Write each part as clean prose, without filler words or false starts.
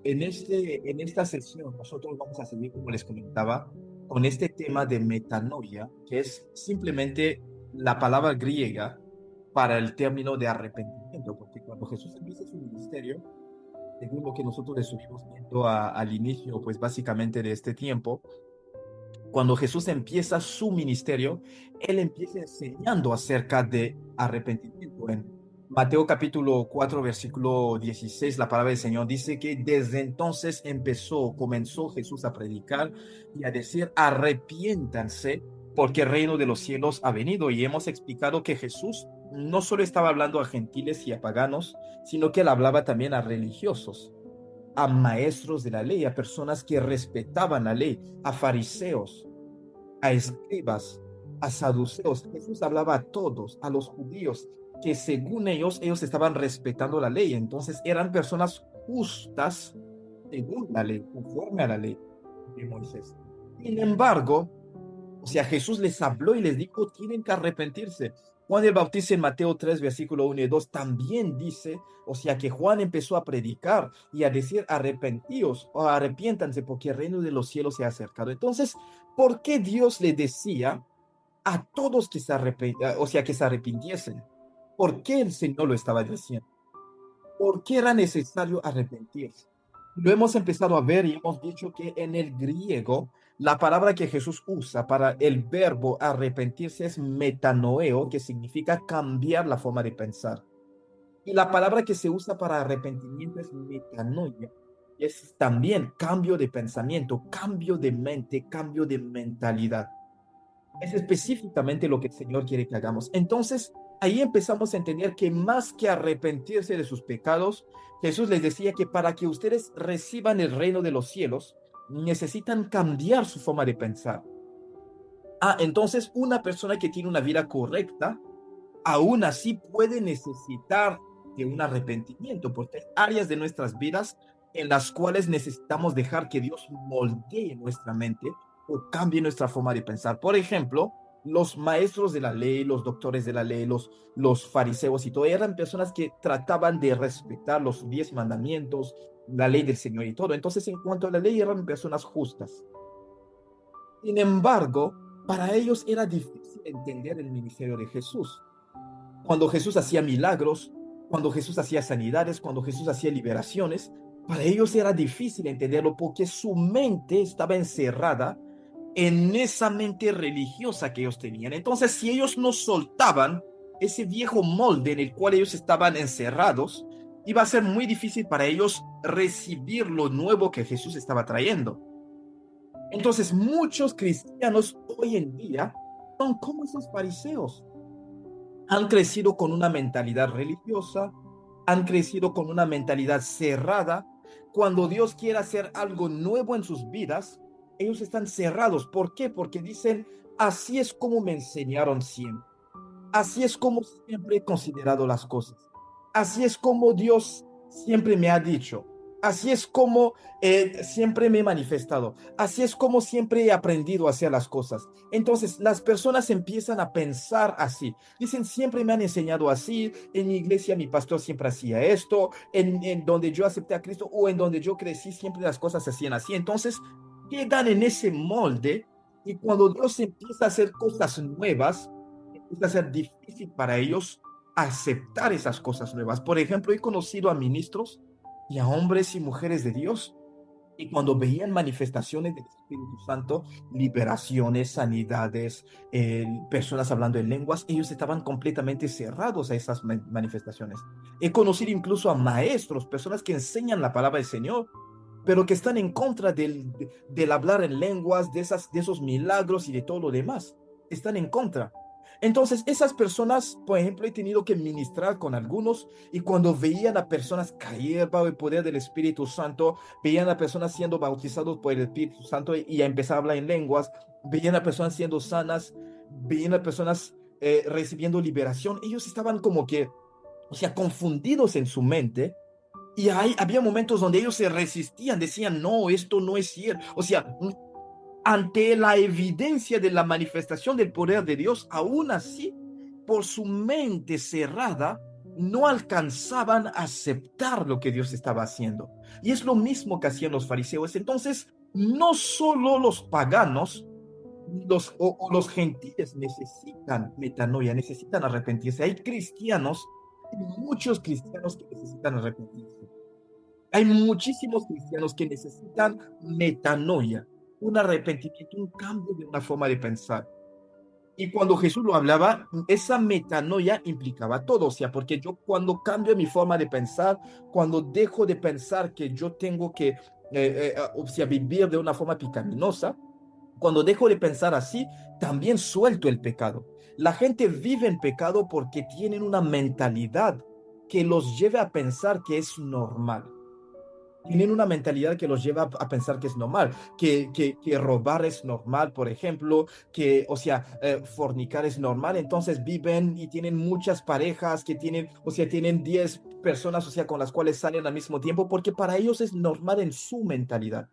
En esta sesión nosotros vamos a seguir, como les comentaba, con este tema de metanoia, que es simplemente la palabra griega para el término de arrepentimiento, porque cuando Jesús empieza su ministerio, según lo que nosotros estuvimos viendo al inicio, pues básicamente de este tiempo, cuando Jesús empieza su ministerio, él empieza enseñando acerca de arrepentimiento. En Mateo capítulo 4 versículo 16 la palabra del Señor dice que desde entonces comenzó Jesús a predicar y a decir, arrepiéntanse porque el reino de los cielos ha venido. Y hemos explicado que Jesús no solo estaba hablando a gentiles y a paganos, sino que él hablaba también a religiosos, a maestros de la ley, a personas que respetaban la ley, a fariseos, a escribas, a saduceos. Jesús hablaba a todos, a los judíos, que según ellos estaban respetando la ley. Entonces eran personas justas según la ley, conforme a la ley de Moisés. Sin embargo, o sea, Jesús les habló y les dijo, tienen que arrepentirse. Juan el Bautista en Mateo 3 versículo 1 y 2 también dice, o sea, que Juan empezó a predicar y a decir, arrepentíos o arrepiéntanse porque el reino de los cielos se ha acercado. Entonces, ¿por qué Dios le decía a todos que o sea, que se arrepintiesen? ¿Por qué el Señor lo estaba diciendo? ¿Por qué era necesario arrepentirse? Lo hemos empezado a ver y hemos dicho que en el griego la palabra que Jesús usa para el verbo arrepentirse es metanoeo, que significa cambiar la forma de pensar. Y la palabra que se usa para arrepentimiento es metanoia. Es también cambio de pensamiento, cambio de mente, cambio de mentalidad. Es específicamente lo que el Señor quiere que hagamos. Entonces, ahí empezamos a entender que más que arrepentirse de sus pecados, Jesús les decía que para que ustedes reciban el reino de los cielos, necesitan cambiar su forma de pensar. Entonces una persona que tiene una vida correcta, aún así puede necesitar de un arrepentimiento, porque hay áreas de nuestras vidas en las cuales necesitamos dejar que Dios moldee nuestra mente o cambie nuestra forma de pensar. Por ejemplo, los maestros de la ley, los doctores de la ley, los fariseos y todo, eran personas que trataban de respetar los 10 mandamientos, la ley del Señor y todo. Entonces, en cuanto a la ley, eran personas justas. Sin embargo, para ellos era difícil entender el ministerio de Jesús. Cuando Jesús hacía milagros, cuando Jesús hacía sanidades, cuando Jesús hacía liberaciones, para ellos era difícil entenderlo porque su mente estaba encerrada en esa mente religiosa que ellos tenían. Entonces, si ellos no soltaban ese viejo molde en el cual ellos estaban encerrados, iba a ser muy difícil para ellos recibir lo nuevo que Jesús estaba trayendo. Entonces, muchos cristianos hoy en día son como esos fariseos. Han crecido con una mentalidad religiosa, han crecido con una mentalidad cerrada. Cuando Dios quiere hacer algo nuevo en sus vidas, ellos están cerrados. ¿Por qué? Porque dicen, así es como me enseñaron siempre. Así es como siempre he considerado las cosas. Así es como Dios siempre me ha dicho. Así es como siempre me he manifestado. Así es como siempre he aprendido a hacer las cosas. Entonces, las personas empiezan a pensar así. Dicen, siempre me han enseñado así. En mi iglesia, mi pastor siempre hacía esto. En donde yo acepté a Cristo o en donde yo crecí, siempre las cosas se hacían así. Entonces, quedan en ese molde y cuando Dios empieza a hacer cosas nuevas, empieza a ser difícil para ellos aceptar esas cosas nuevas. Por ejemplo, he conocido a ministros y a hombres y mujeres de Dios, y cuando veían manifestaciones del Espíritu Santo, liberaciones, sanidades, personas hablando en lenguas, ellos estaban completamente cerrados a esas manifestaciones. He conocido incluso a maestros, personas que enseñan la palabra del Señor, pero que están en contra del hablar en lenguas, de esos milagros y de todo lo demás. Están en contra. Entonces, esas personas, por ejemplo, he tenido que ministrar con algunos y cuando veían a personas caer bajo el poder del Espíritu Santo, veían a personas siendo bautizados por el Espíritu Santo y a empezar a hablar en lenguas, veían a personas siendo sanas, veían a personas recibiendo liberación, ellos estaban como que, o sea, confundidos en su mente y había momentos donde ellos se resistían, decían, no, esto no es cierto. O sea, ante la evidencia de la manifestación del poder de Dios, aún así, por su mente cerrada, no alcanzaban a aceptar lo que Dios estaba haciendo. Y es lo mismo que hacían los fariseos. Entonces, no solo los paganos o los gentiles necesitan metanoia, necesitan arrepentirse. Hay cristianos, hay muchos cristianos que necesitan arrepentirse. Hay muchísimos cristianos que necesitan metanoia, un arrepentimiento, un cambio de una forma de pensar. Y cuando Jesús lo hablaba, esa metanoia implicaba todo, o sea, porque yo cuando cambio mi forma de pensar, cuando dejo de pensar que yo tengo que, o sea, vivir de una forma pecaminosa, cuando dejo de pensar así, también suelto el pecado. La gente vive en pecado porque tienen una mentalidad que los lleva a pensar que es normal. Tienen una mentalidad que los lleva a pensar que es normal, que robar es normal, por ejemplo, que, o sea, fornicar es normal. Entonces viven y tienen muchas parejas que tienen, o sea, tienen 10 personas, o sea, con las cuales salen al mismo tiempo, porque para ellos es normal en su mentalidad.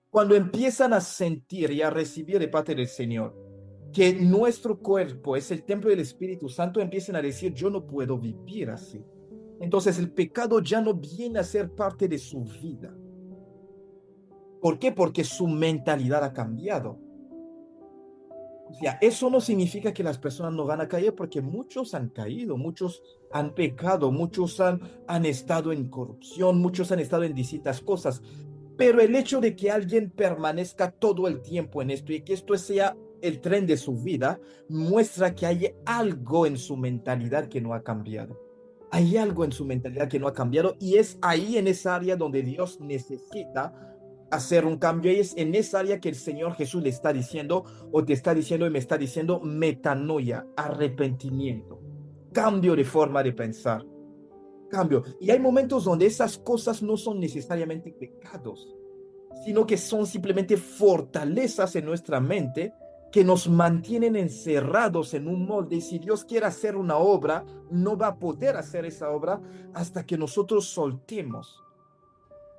Cuando empiezan a sentir y a recibir de parte del Señor que nuestro cuerpo es el templo del Espíritu Santo, empiezan a decir, yo no puedo vivir así. Entonces el pecado ya no viene a ser parte de su vida. ¿Por qué? Porque su mentalidad ha cambiado. O sea, eso no significa que las personas no van a caer, porque muchos han caído, muchos han pecado, muchos han estado en corrupción, muchos han estado en distintas cosas. Pero el hecho de que alguien permanezca todo el tiempo en esto y que esto sea el tren de su vida, muestra que hay algo en su mentalidad que no ha cambiado. Hay algo en su mentalidad que no ha cambiado y es ahí en esa área donde Dios necesita hacer un cambio. Y es en esa área que el Señor Jesús le está diciendo o te está diciendo y me está diciendo metanoia, arrepentimiento, cambio de forma de pensar, cambio. Y hay momentos donde esas cosas no son necesariamente pecados, sino que son simplemente fortalezas en nuestra mente que nos mantienen encerrados en un molde. Y si Dios quiere hacer una obra, no va a poder hacer esa obra hasta que nosotros soltemos.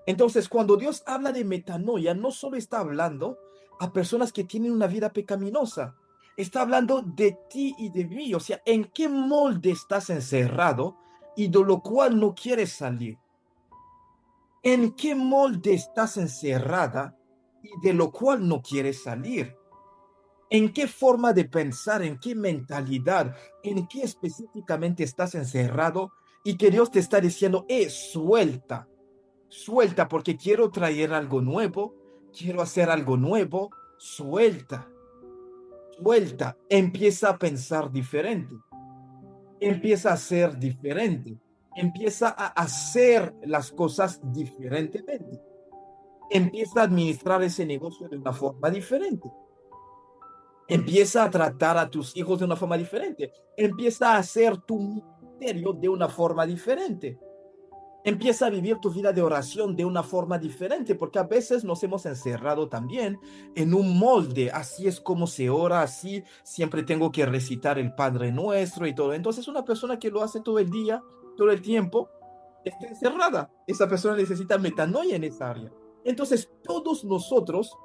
Entonces, cuando Dios habla de metanoia, no solo está hablando a personas que tienen una vida pecaminosa, está hablando de ti y de mí. O sea, ¿en qué molde estás encerrado y de lo cual no quieres salir? ¿En qué molde estás encerrada y de lo cual no quieres salir? ¿En qué forma de pensar, en qué mentalidad, en qué específicamente estás encerrado y que Dios te está diciendo, suelta, suelta porque quiero traer algo nuevo, quiero hacer algo nuevo, suelta, suelta, empieza a pensar diferente, empieza a ser diferente, empieza a hacer las cosas diferentemente, empieza a administrar ese negocio de una forma diferente. Empieza a tratar a tus hijos de una forma diferente. Empieza a hacer tu ministerio de una forma diferente. Empieza a vivir tu vida de oración de una forma diferente, porque a veces nos hemos encerrado también en un molde. Así es como se ora, así siempre tengo que recitar el Padre Nuestro y todo. Entonces una persona que lo hace todo el día, todo el tiempo, está encerrada. Esa persona necesita metanoia en esa área. Entonces todos nosotros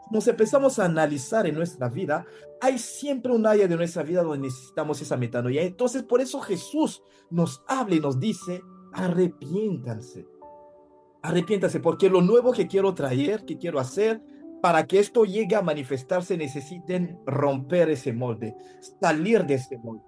nos empezamos a analizar en nuestra vida, hay siempre un área de nuestra vida donde necesitamos esa metanoia. Entonces, por eso Jesús nos habla y nos dice, arrepiéntanse, arrepiéntanse, porque lo nuevo que quiero traer, que quiero hacer, para que esto llegue a manifestarse, necesiten romper ese molde, salir de ese molde.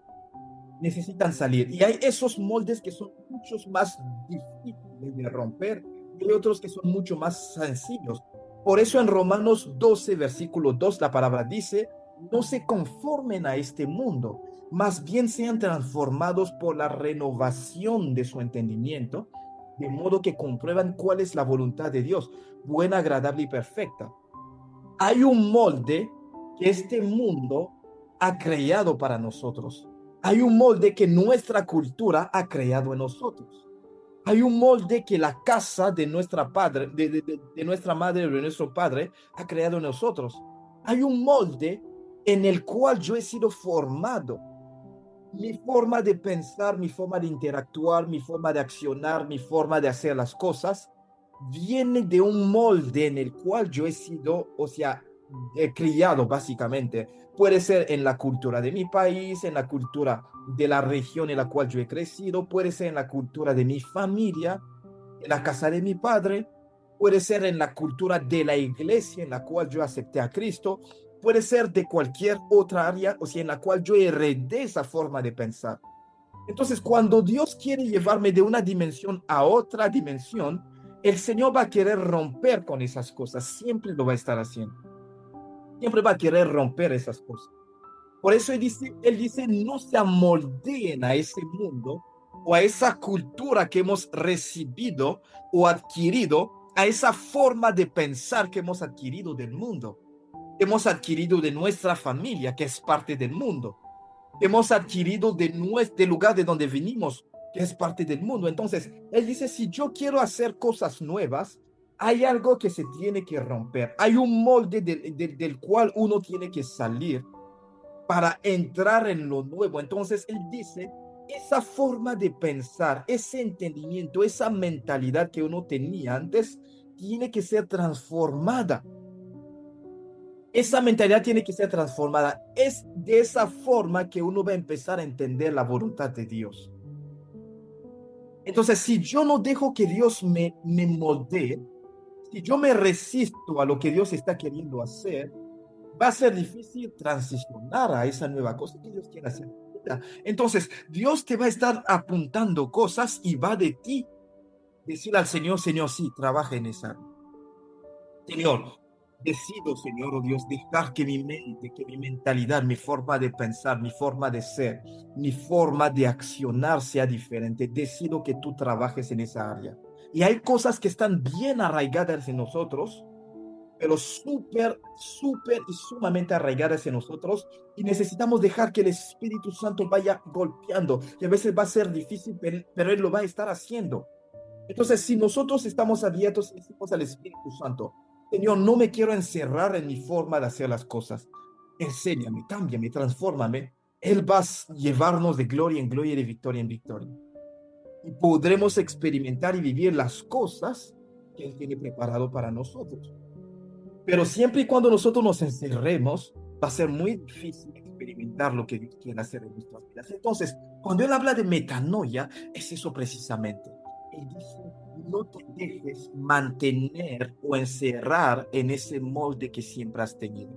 Necesitan salir. Y hay esos moldes que son muchos más difíciles de romper y hay otros que son mucho más sencillos. Por eso en Romanos 12, versículo 2, la palabra dice, no se conformen a este mundo, más bien sean transformados por la renovación de su entendimiento, de modo que comprueban cuál es la voluntad de Dios, buena, agradable y perfecta. Hay un molde que este mundo ha creado para nosotros. Hay un molde que nuestra cultura ha creado en nosotros. Hay un molde que la casa de nuestra padre, de nuestra madre o de nuestro padre ha creado en nosotros. Hay un molde en el cual yo he sido formado. Mi forma de pensar, mi forma de interactuar, mi forma de accionar, mi forma de hacer las cosas, viene de un molde en el cual yo he sido, o sea, criado básicamente. Puede ser en la cultura de mi país, en la cultura de la región en la cual yo he crecido, puede ser en la cultura de mi familia, en la casa de mi padre, puede ser en la cultura de la iglesia en la cual yo acepté a Cristo, puede ser de cualquier otra área, o sea, en la cual yo heredé esa forma de pensar. Entonces, cuando Dios quiere llevarme de una dimensión a otra dimensión, el Señor va a querer romper con esas cosas, siempre lo va a estar haciendo, siempre va a querer romper esas cosas. Por eso él dice, no se amoldeen a ese mundo o a esa cultura que hemos recibido o adquirido, a esa forma de pensar que hemos adquirido del mundo, que hemos adquirido de nuestra familia, que es parte del mundo, que hemos adquirido de nuestro lugar de donde venimos, que es parte del mundo. Entonces, él dice, si yo quiero hacer cosas nuevas, hay algo que se tiene que romper, hay un molde del cual uno tiene que salir para entrar en lo nuevo. Entonces, él dice, esa forma de pensar, ese entendimiento, esa mentalidad que uno tenía antes, tiene que ser transformada. Esa mentalidad tiene que ser transformada. Es de esa forma que uno va a empezar a entender la voluntad de Dios. Entonces, si yo no dejo que Dios me moldee, si yo me resisto a lo que Dios está queriendo hacer, va a ser difícil transicionar a esa nueva cosa que Dios quiere hacer. Entonces, Dios te va a estar apuntando cosas y va de ti decir al Señor, Señor, sí, trabaja en esa. Señor, decido, Señor, oh Dios, dejar que mi mente, que mi mentalidad, mi forma de pensar, mi forma de ser, mi forma de accionar sea diferente. Decido que tú trabajes en esa área. Y hay cosas que están bien arraigadas en nosotros, pero súper, súper y sumamente arraigadas en nosotros, y necesitamos dejar que el Espíritu Santo vaya golpeando, que a veces va a ser difícil, pero Él lo va a estar haciendo. Entonces, si nosotros estamos abiertos y decimos al Espíritu Santo, Señor, no me quiero encerrar en mi forma de hacer las cosas, enséñame, cámbiame, transfórmame, Él va a llevarnos de gloria en gloria y de victoria en victoria. Y podremos experimentar y vivir las cosas que Él tiene preparado para nosotros. Pero siempre y cuando nosotros nos encerremos, va a ser muy difícil experimentar lo que Dios quiere hacer en nuestras vidas. Entonces, cuando Él habla de metanoia, es eso precisamente. Él dice, no te dejes mantener o encerrar en ese molde que siempre has tenido.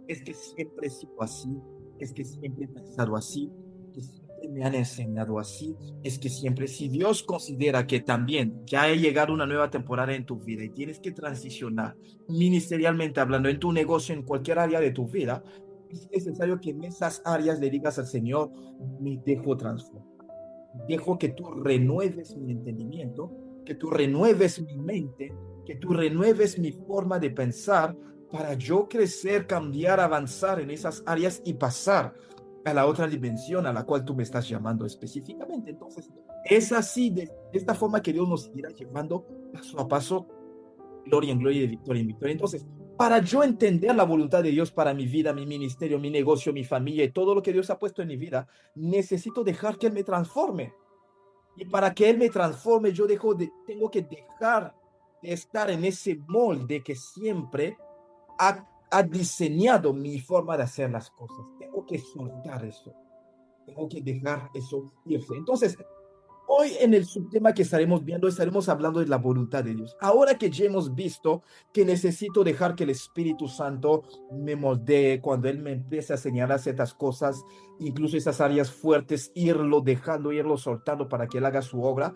Es que siempre he sido así, es que siempre he pensado así, que siempre me han enseñado así, es que siempre, si Dios considera que también ya ha llegado una nueva temporada en tu vida y tienes que transicionar ministerialmente hablando, en tu negocio, en cualquier área de tu vida, es necesario que en esas áreas le digas al Señor, me dejo transformar, dejo que tú renueves mi entendimiento, que tú renueves mi mente, que tú renueves mi forma de pensar para yo crecer, cambiar, avanzar en esas áreas y pasar a la otra dimensión a la cual tú me estás llamando específicamente. Entonces, es así, de esta forma que Dios nos irá llevando paso a paso, gloria en gloria y de victoria en victoria. Entonces, para yo entender la voluntad de Dios para mi vida, mi ministerio, mi negocio, mi familia y todo lo que Dios ha puesto en mi vida, necesito dejar que Él me transforme. Y para que Él me transforme, tengo que dejar de estar en ese molde que siempre ha diseñado mi forma de hacer las cosas. Tengo que soltar eso. Tengo que dejar eso irse. Entonces, hoy en el subtema que estaremos hablando de la voluntad de Dios. Ahora que ya hemos visto que necesito dejar que el Espíritu Santo me moldee, cuando Él me empiece a señalar ciertas cosas, incluso esas áreas fuertes, irlo dejando, irlo soltando para que Él haga su obra.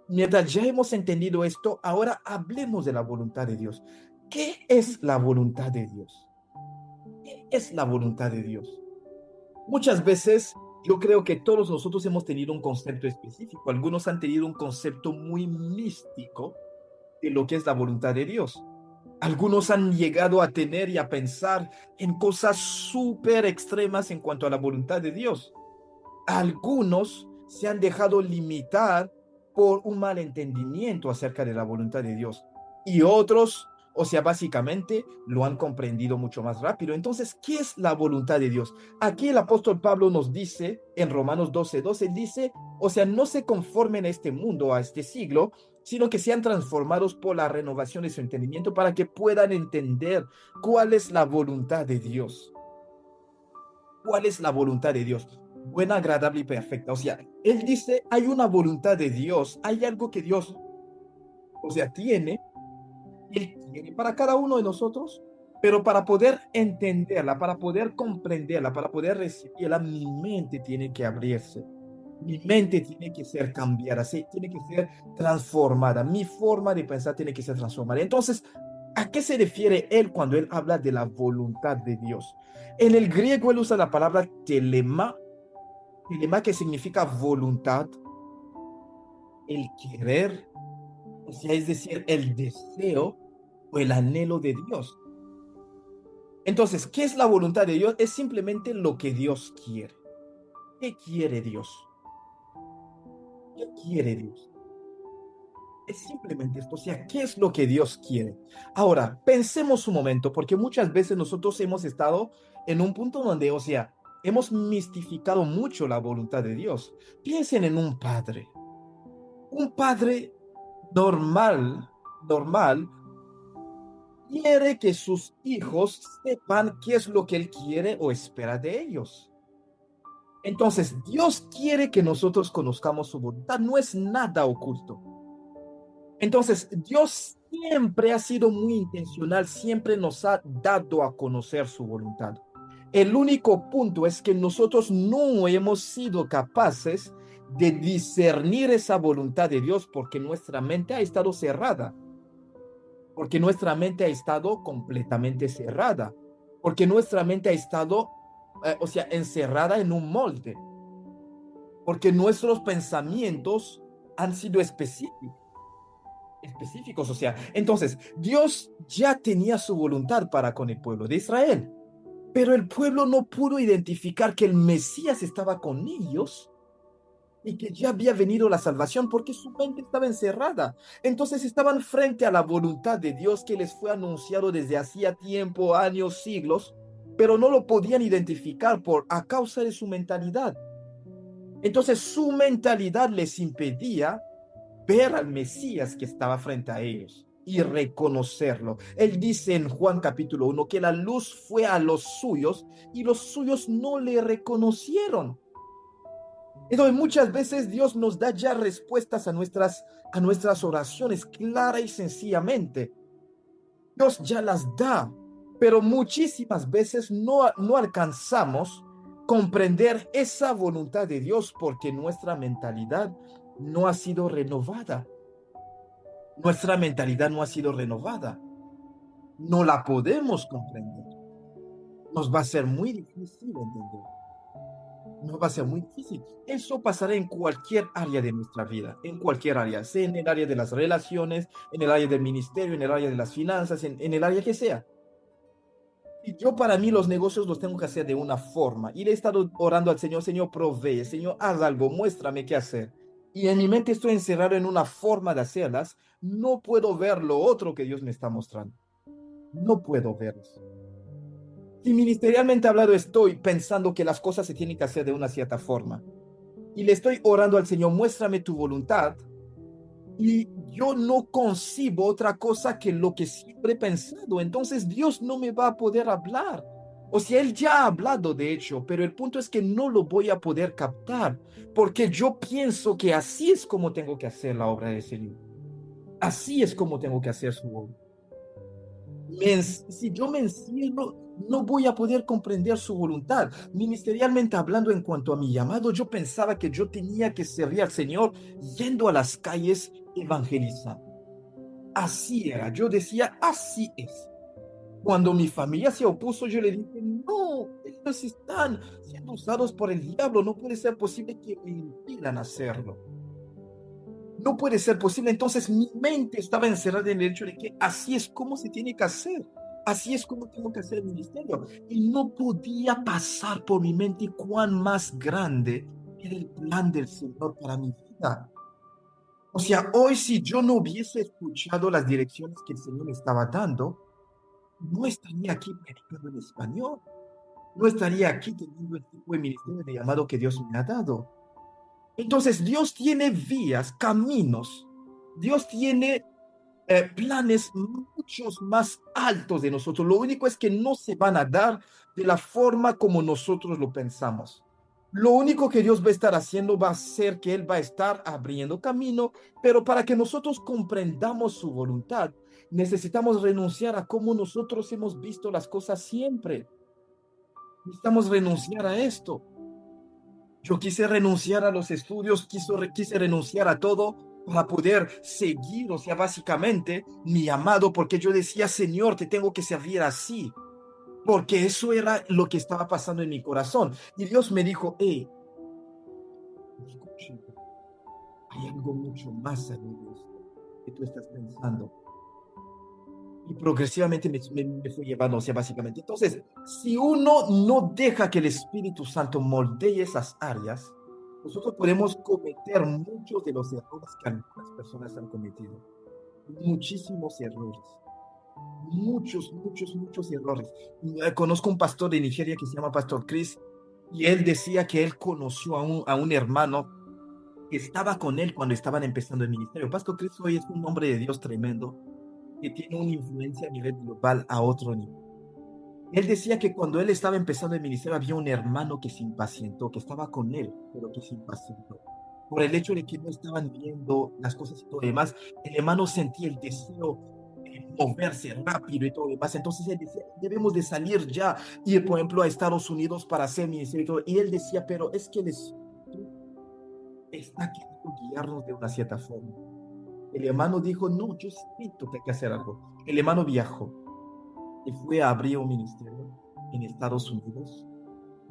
Mientras ya hemos entendido esto, ahora hablemos de la voluntad de Dios. ¿Qué es la voluntad de Dios? ¿Qué es la voluntad de Dios? Muchas veces yo creo que todos nosotros hemos tenido un concepto específico. Algunos han tenido un concepto muy místico de lo que es la voluntad de Dios. Algunos han llegado a tener y a pensar en cosas súper extremas en cuanto a la voluntad de Dios. Algunos se han dejado limitar por un mal entendimiento acerca de la voluntad de Dios. Y otros, o sea, básicamente lo han comprendido mucho más rápido. Entonces, ¿qué es la voluntad de Dios? Aquí el apóstol Pablo nos dice, en Romanos 12:12, dice, o sea, no se conformen a este mundo, a este siglo, sino que sean transformados por la renovación de su entendimiento para que puedan entender cuál es la voluntad de Dios. ¿Cuál es la voluntad de Dios? Buena, agradable y perfecta. O sea, él dice, hay una voluntad de Dios, hay algo que Dios, o sea, él tiene para cada uno de nosotros, pero para poder entenderla, para poder comprenderla, para poder recibirla, mi mente tiene que abrirse. Mi mente tiene que ser cambiada, sí, tiene que ser transformada. Mi forma de pensar tiene que ser transformada. Entonces, ¿a qué se refiere él cuando él habla de la voluntad de Dios? En el griego él usa la palabra telema que significa voluntad, el querer, o sea, es decir, el deseo o el anhelo de Dios. Entonces, ¿qué es la voluntad de Dios? Es simplemente lo que Dios quiere. ¿Qué quiere Dios? ¿Qué quiere Dios? Es simplemente esto, o sea, ¿qué es lo que Dios quiere? Ahora, pensemos un momento, porque muchas veces nosotros hemos estado en un punto donde, o sea, hemos mistificado mucho la voluntad de Dios. Piensen en un padre normal, quiere que sus hijos sepan qué es lo que él quiere o espera de ellos. Entonces, Dios quiere que nosotros conozcamos su voluntad, no es nada oculto. Entonces, Dios siempre ha sido muy intencional, siempre nos ha dado a conocer su voluntad. El único punto es que nosotros no hemos sido capaces de discernir esa voluntad de Dios porque nuestra mente ha estado cerrada, porque nuestra mente ha estado completamente cerrada, porque nuestra mente ha estado, o sea, encerrada en un molde, porque nuestros pensamientos han sido específicos, o sea, entonces Dios ya tenía su voluntad para con el pueblo de Israel, pero el pueblo no pudo identificar que el Mesías estaba con ellos y que ya había venido la salvación porque su mente estaba encerrada. Entonces estaban frente a la voluntad de Dios que les fue anunciado desde hacía tiempo, años, siglos, pero no lo podían identificar a causa de su mentalidad. Entonces su mentalidad les impedía ver al Mesías que estaba frente a ellos y reconocerlo. Él dice en Juan capítulo 1 que la luz fue a los suyos y los suyos no le reconocieron. Entonces muchas veces Dios nos da ya respuestas a nuestras oraciones clara y sencillamente. Dios ya las da, pero muchísimas veces no alcanzamos comprender esa voluntad de Dios porque nuestra mentalidad no ha sido renovada. Nuestra mentalidad no ha sido renovada. No la podemos comprender. Nos va a ser muy difícil entender. Nos va a ser muy difícil. Eso pasará en cualquier área de nuestra vida, en cualquier área, sea en el área de las relaciones, en el área del ministerio, en el área de las finanzas, en el área que sea. Y yo para mí los negocios los tengo que hacer de una forma. Y le he estado orando al Señor, Señor, provee, Señor, haz algo, muéstrame qué hacer. Y en mi mente estoy encerrado en una forma de hacerlas. No puedo ver lo otro que Dios me está mostrando. No puedo verlo. Y ministerialmente hablado estoy pensando que las cosas se tienen que hacer de una cierta forma. Y le estoy orando al Señor, muéstrame tu voluntad. Y yo no concibo otra cosa que lo que siempre he pensado. Entonces Dios no me va a poder hablar. O sea, Él ya ha hablado, de hecho, pero el punto es que no lo voy a poder captar, porque yo pienso que así es como tengo que hacer la obra del Señor. Así es como tengo que hacer su obra. Si yo me encierro, no voy a poder comprender su voluntad. Ministerialmente hablando, en cuanto a mi llamado, yo pensaba que yo tenía que servir al Señor yendo a las calles evangelizando. Así era, yo decía, así es. Cuando mi familia se opuso, yo le dije, no, ellos están siendo usados por el diablo, no puede ser posible que me impidan hacerlo. No puede ser posible. Entonces mi mente estaba encerrada en el hecho de que así es como se tiene que hacer. Así es como tengo que hacer el ministerio. Y no podía pasar por mi mente cuán más grande era el plan del Señor para mi vida. O sea, hoy si yo no hubiese escuchado las direcciones que el Señor me estaba dando, no estaría aquí predicando en español. No estaría aquí teniendo el tipo de ministerio de llamado que Dios me ha dado. Entonces Dios tiene vías, caminos Dios tiene planes muchos más altos de nosotros. Lo único es que no se van a dar de la forma como nosotros lo pensamos. Lo único que Dios va a estar haciendo va a ser que Él va a estar abriendo camino, pero para que nosotros comprendamos su voluntad, necesitamos renunciar a cómo nosotros hemos visto las cosas siempre. Necesitamos renunciar a esto. Yo quise renunciar a los estudios, quise renunciar a todo para poder seguir, o sea, básicamente mi llamado, porque yo decía, Señor, te tengo que servir así, porque eso era lo que estaba pasando en mi corazón. Y Dios me dijo, hey, escúchame, hay algo mucho más allá de esto que tú estás pensando. Y progresivamente me fue llevando, o sea, básicamente. Entonces, si uno no deja que el Espíritu Santo moldee esas áreas, nosotros podemos cometer muchos de los errores que algunas personas han cometido. Muchísimos errores. Muchos errores. Conozco un pastor de Nigeria que se llama Pastor Chris, y él decía que él conoció a un hermano que estaba con él cuando estaban empezando el ministerio. Pastor Chris hoy es un hombre de Dios tremendo, que tiene una influencia a nivel global a otro nivel. Él decía que cuando él estaba empezando el ministerio había un hermano que se impacientó, que estaba con él, pero que se impacientó. Por el hecho de que no estaban viendo las cosas y todo lo demás, el hermano sentía el deseo de moverse rápido y todo lo demás. Entonces él decía, debemos de salir ya, ir por ejemplo a Estados Unidos para hacer ministerio y todo. Y él decía, pero es que el Espíritu está queriendo guiarnos de una cierta forma. El hermano dijo, no, yo siento que hay que hacer algo. El hermano viajó y fue a abrir un ministerio en Estados Unidos,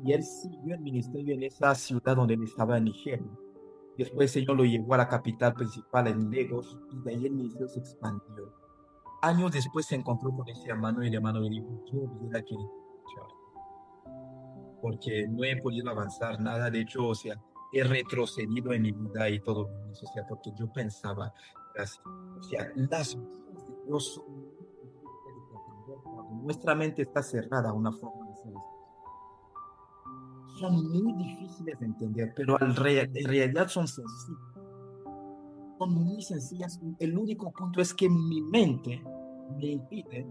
y él siguió el ministerio en esa ciudad donde él estaba en Nigeria. Después el Señor lo llevó a la capital principal en Lagos, y de ahí el ministerio se expandió. Años después se encontró con ese hermano y el hermano le dijo, yo hubiera querido escuchar, porque no he podido avanzar nada. De hecho, o sea, he retrocedido en mi vida y todo eso, o sea, porque yo pensaba así. O sea, las cosas de Dios son muy difíciles de entender cuando nuestra mente está cerrada a una forma de ser. Son muy difíciles de entender, pero en realidad son sencillas. Son muy sencillas. El único punto es que mi mente me impide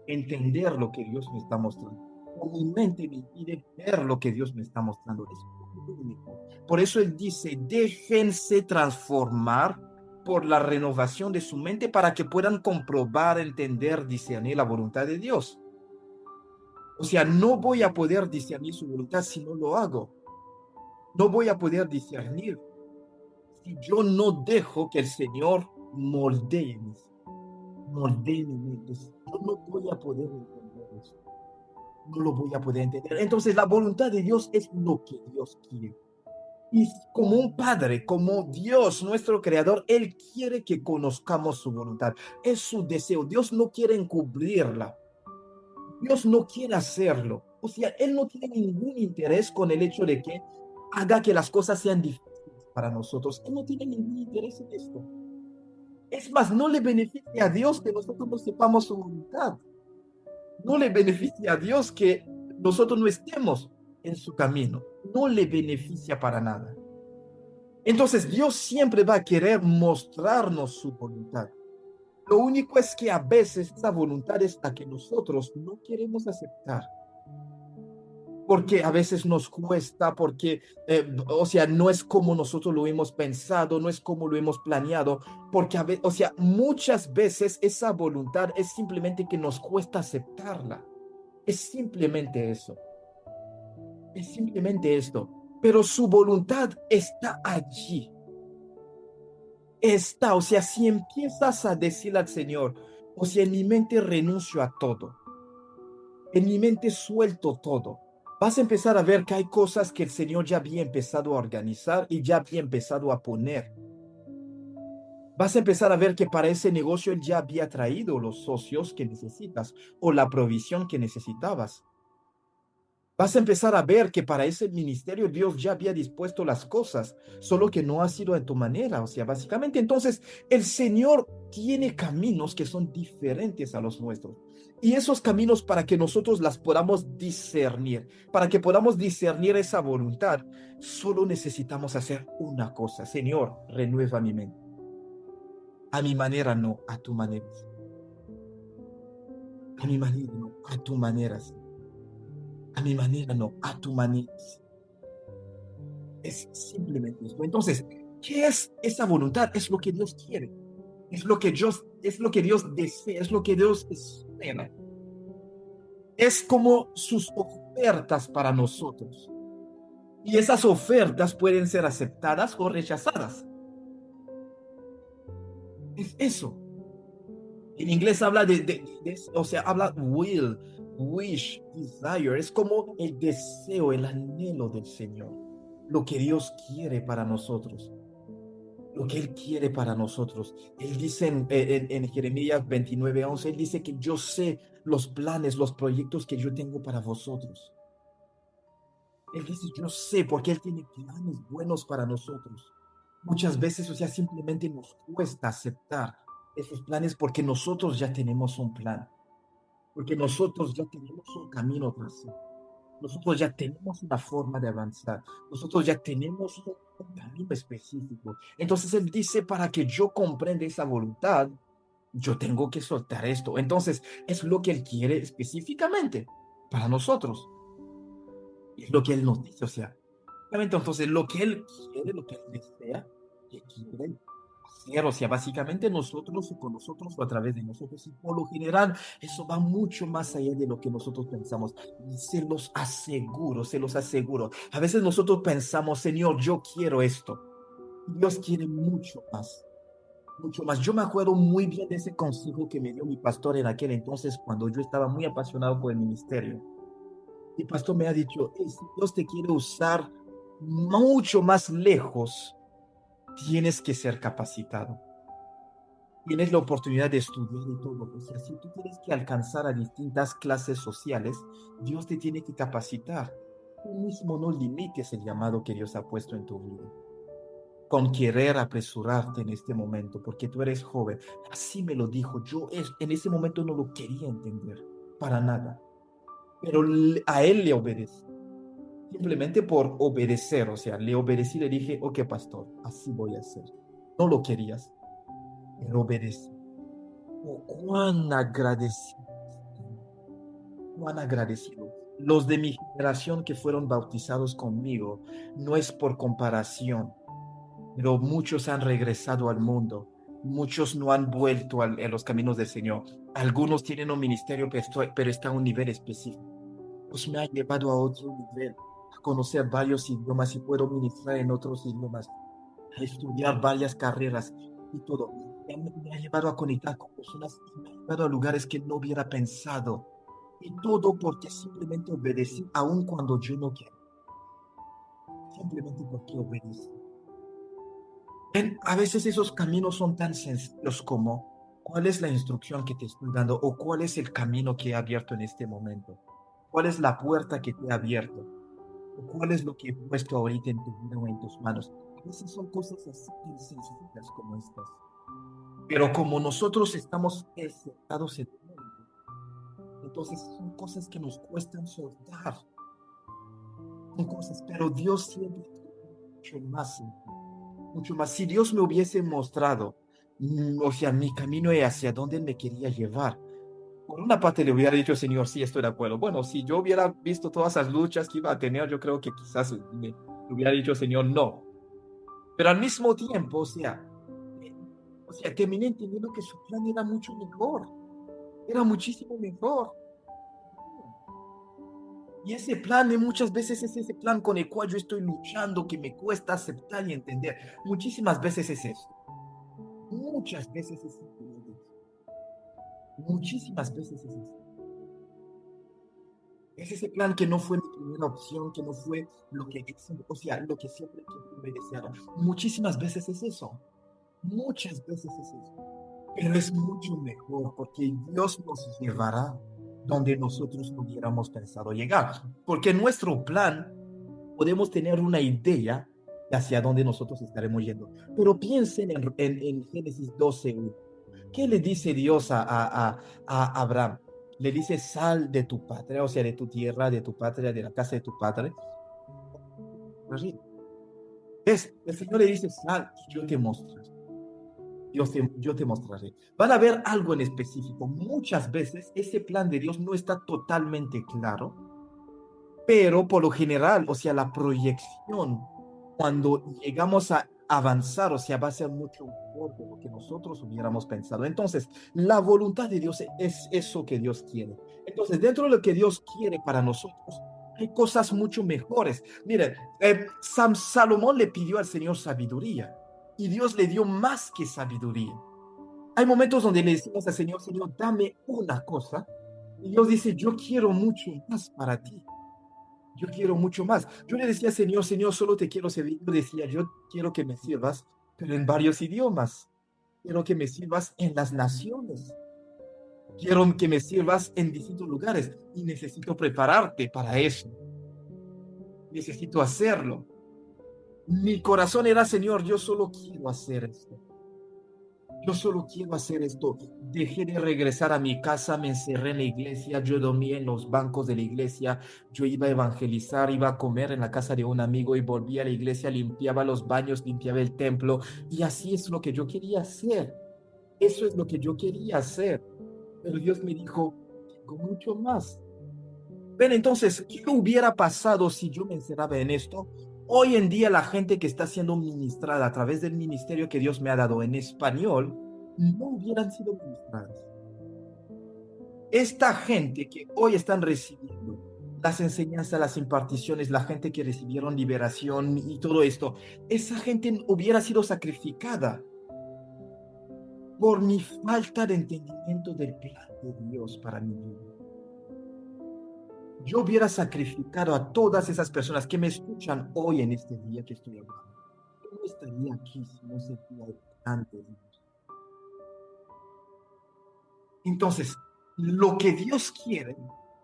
entender lo que Dios me está mostrando. O mi mente me impide ver lo que Dios me está mostrando. Es lo único. Por eso Él dice, déjense transformar por la renovación de su mente para que puedan comprobar, entender, discernir la voluntad de Dios. O sea, no voy a poder discernir su voluntad si no lo hago. No voy a poder discernir si yo no dejo que el Señor moldee mi mente. Yo no voy a poder entender eso. No lo voy a poder entender. Entonces, la voluntad de Dios es lo que Dios quiere. Y como un padre, como Dios, nuestro creador, Él quiere que conozcamos su voluntad. Es su deseo. Dios no quiere encubrirla. Dios no quiere hacerlo. O sea, Él no tiene ningún interés con el hecho de que haga que las cosas sean difíciles para nosotros. Él no tiene ningún interés en esto. Es más, no le beneficia a Dios que nosotros no sepamos su voluntad. No le beneficia a Dios que nosotros no estemos en su camino. No le beneficia para nada. Entonces, Dios siempre va a querer mostrarnos su voluntad. Lo único es que a veces esa voluntad es la que nosotros no queremos aceptar. Porque a veces nos cuesta, porque, o sea, no es como nosotros lo hemos pensado, no es como lo hemos planeado, porque, o sea, muchas veces esa voluntad es simplemente que nos cuesta aceptarla. Es simplemente eso. Es simplemente esto. Pero su voluntad está allí. Está, o sea, si empiezas a decirle al Señor, o sea, en mi mente renuncio a todo, en mi mente suelto todo, vas a empezar a ver que hay cosas que el Señor ya había empezado a organizar y ya había empezado a poner. Vas a empezar a ver que para ese negocio Él ya había traído los socios que necesitas o la provisión que necesitabas. Vas a empezar a ver que para ese ministerio Dios ya había dispuesto las cosas, solo que no ha sido de tu manera. O sea, básicamente, entonces el Señor tiene caminos que son diferentes a los nuestros. Y esos caminos, para que nosotros las podamos discernir, para que podamos discernir esa voluntad, solo necesitamos hacer una cosa. Señor, renueva mi mente. A mi manera no, a tu manera sí. A mi manera no, a tu manera sí. A mi manera no, a tu manera sí. Es simplemente eso. Entonces, ¿qué es esa voluntad? Es lo que Dios quiere. Es lo que Dios desea, es lo que Dios espera. Es como sus ofertas para nosotros. Y esas ofertas pueden ser aceptadas o rechazadas. Es eso. En inglés habla o sea, habla will, wish, desire. Es como el deseo, el anhelo del Señor. Lo que Dios quiere para nosotros. Lo que Él quiere para nosotros. Él dice en Jeremías 29:11, Él dice que yo sé los planes, los proyectos que yo tengo para vosotros. Él dice, yo sé, porque Él tiene planes buenos para nosotros. Muchas veces, o sea, simplemente nos cuesta aceptar esos planes porque nosotros ya tenemos un plan, porque nosotros ya tenemos un camino trazado, nosotros ya tenemos una forma de avanzar, nosotros ya tenemos un camino específico. Entonces Él dice, para que yo comprenda esa voluntad, yo tengo que soltar esto. Entonces, es lo que Él quiere específicamente para nosotros. Y es lo que Él nos dice, o sea, realmente, entonces, lo que Él quiere, lo que Él desea, que quiere hacer, o sea, básicamente nosotros o con nosotros o a través de nosotros, y por lo general, eso va mucho más allá de lo que nosotros pensamos. Y se los aseguro, se los aseguro. A veces nosotros pensamos, Señor, yo quiero esto. Dios quiere mucho más. Mucho más. Yo me acuerdo muy bien de ese consejo que me dio mi pastor en aquel entonces cuando yo estaba muy apasionado por el ministerio. Mi pastor me ha dicho, "Hey, si Dios te quiere usar mucho más lejos, tienes que ser capacitado. Tienes la oportunidad de estudiar y todo. O sea, si tú tienes que alcanzar a distintas clases sociales, Dios te tiene que capacitar. Tú mismo no limites el llamado que Dios ha puesto en tu vida con querer apresurarte en este momento, porque tú eres joven. Así me lo dijo. En ese momento no lo quería entender, para nada. Pero a él le obedecí. Simplemente por obedecer, o sea, le obedecí, le dije, ok, pastor, así voy a hacer. No lo querías, pero obedecí. Oh, cuán agradecido, cuán agradecido. Los de mi generación que fueron bautizados conmigo, no es por comparación, pero muchos han regresado al mundo. Muchos no han vuelto a los caminos del Señor. Algunos tienen un ministerio, pero está a un nivel específico. Pues me ha llevado a otro nivel, a conocer varios idiomas y puedo ministrar en otros idiomas, a estudiar varias carreras y todo. Me ha llevado a conectar con personas y me ha llevado a lugares que no hubiera pensado. Y todo porque simplemente obedecí, aun cuando yo no quiero. Simplemente porque obedecí. A veces esos caminos son tan sencillos como cuál es la instrucción que te estoy dando o cuál es el camino que he abierto en este momento. ¿Cuál es la puerta que te he abierto? ¿O cuál es lo que he puesto ahorita en tu vida o en tus manos? A veces son cosas así tan sencillas como estas. Pero como nosotros estamos sentados en el mundo, entonces son cosas que nos cuestan soltar. Son cosas, pero Dios siempre tiene mucho más en ti, mucho más. Si Dios me hubiese mostrado, o sea, mi camino y hacia dónde Él me quería llevar, por una parte le hubiera dicho, Señor, sí, estoy de acuerdo. Bueno, si yo hubiera visto todas esas luchas que iba a tener, yo creo que quizás me hubiera dicho, Señor, no. Pero al mismo tiempo, eh, o sea, terminé entendiendo que su plan era mucho mejor, era muchísimo mejor. Y ese plan muchas veces es ese plan con el cual yo estoy luchando, que me cuesta aceptar y entender. Muchísimas veces es eso. Muchas veces es simplemente eso. Muchísimas veces es eso. Es ese plan que no fue mi primera opción, que no fue lo que, o sea, lo que siempre me deseaba. Muchísimas veces es eso. Muchas veces es eso. Pero es mucho mejor porque Dios nos llevará donde nosotros no hubiéramos pensado llegar. Porque nuestro plan podemos tener una idea de hacia dónde nosotros estaremos yendo. Pero piensen en Génesis 12:1. ¿Qué le dice Dios a Abraham? Le dice, sal de tu patria, o sea, de tu tierra, de tu patria, de la casa de tu padre. Así. El Señor le dice, sal y yo te mostraré. yo te mostraré. Van a ver algo en específico. Muchas veces ese plan de Dios no está totalmente claro, pero por lo general, o sea, la proyección, cuando llegamos a avanzar, o sea, va a ser mucho mejor de lo que nosotros hubiéramos pensado. Entonces, la voluntad de Dios es eso que Dios quiere. Entonces, dentro de lo que Dios quiere para nosotros, hay cosas mucho mejores. Miren, Salomón le pidió al Señor sabiduría y Dios le dio más que sabiduría. Hay momentos donde le decimos al Señor, Señor, dame una cosa. Y Dios dice, yo quiero mucho más para ti. Yo quiero mucho más. Yo le decía, Señor, Señor, solo te quiero servir. Yo decía, yo quiero que me sirvas, pero en varios idiomas. Quiero que me sirvas en las naciones. Quiero que me sirvas en distintos lugares. Y necesito prepararte para eso. Necesito hacerlo. Mi corazón era, Señor, yo solo quiero hacer esto. Yo solo quiero hacer esto. Dejé de regresar a mi casa, me encerré en la iglesia, yo dormía en los bancos de la iglesia, yo iba a evangelizar, iba a comer en la casa de un amigo y volvía a la iglesia, limpiaba los baños, limpiaba el templo. Y así es lo que yo quería hacer. Eso es lo que yo quería hacer. Pero Dios me dijo, tengo mucho más. Ven, entonces, ¿qué hubiera pasado si yo me encerraba en esto? Hoy en día la gente que está siendo ministrada a través del ministerio que Dios me ha dado en español, no hubieran sido ministradas. Esta gente que hoy están recibiendo las enseñanzas, las imparticiones, la gente que recibieron liberación y todo esto, esa gente hubiera sido sacrificada por mi falta de entendimiento del plan de Dios para mi vida. Yo hubiera sacrificado a todas esas personas que me escuchan hoy en este día que estoy hablando. Yo no estaría aquí si no sentía el plan de Dios. Entonces, lo que Dios quiere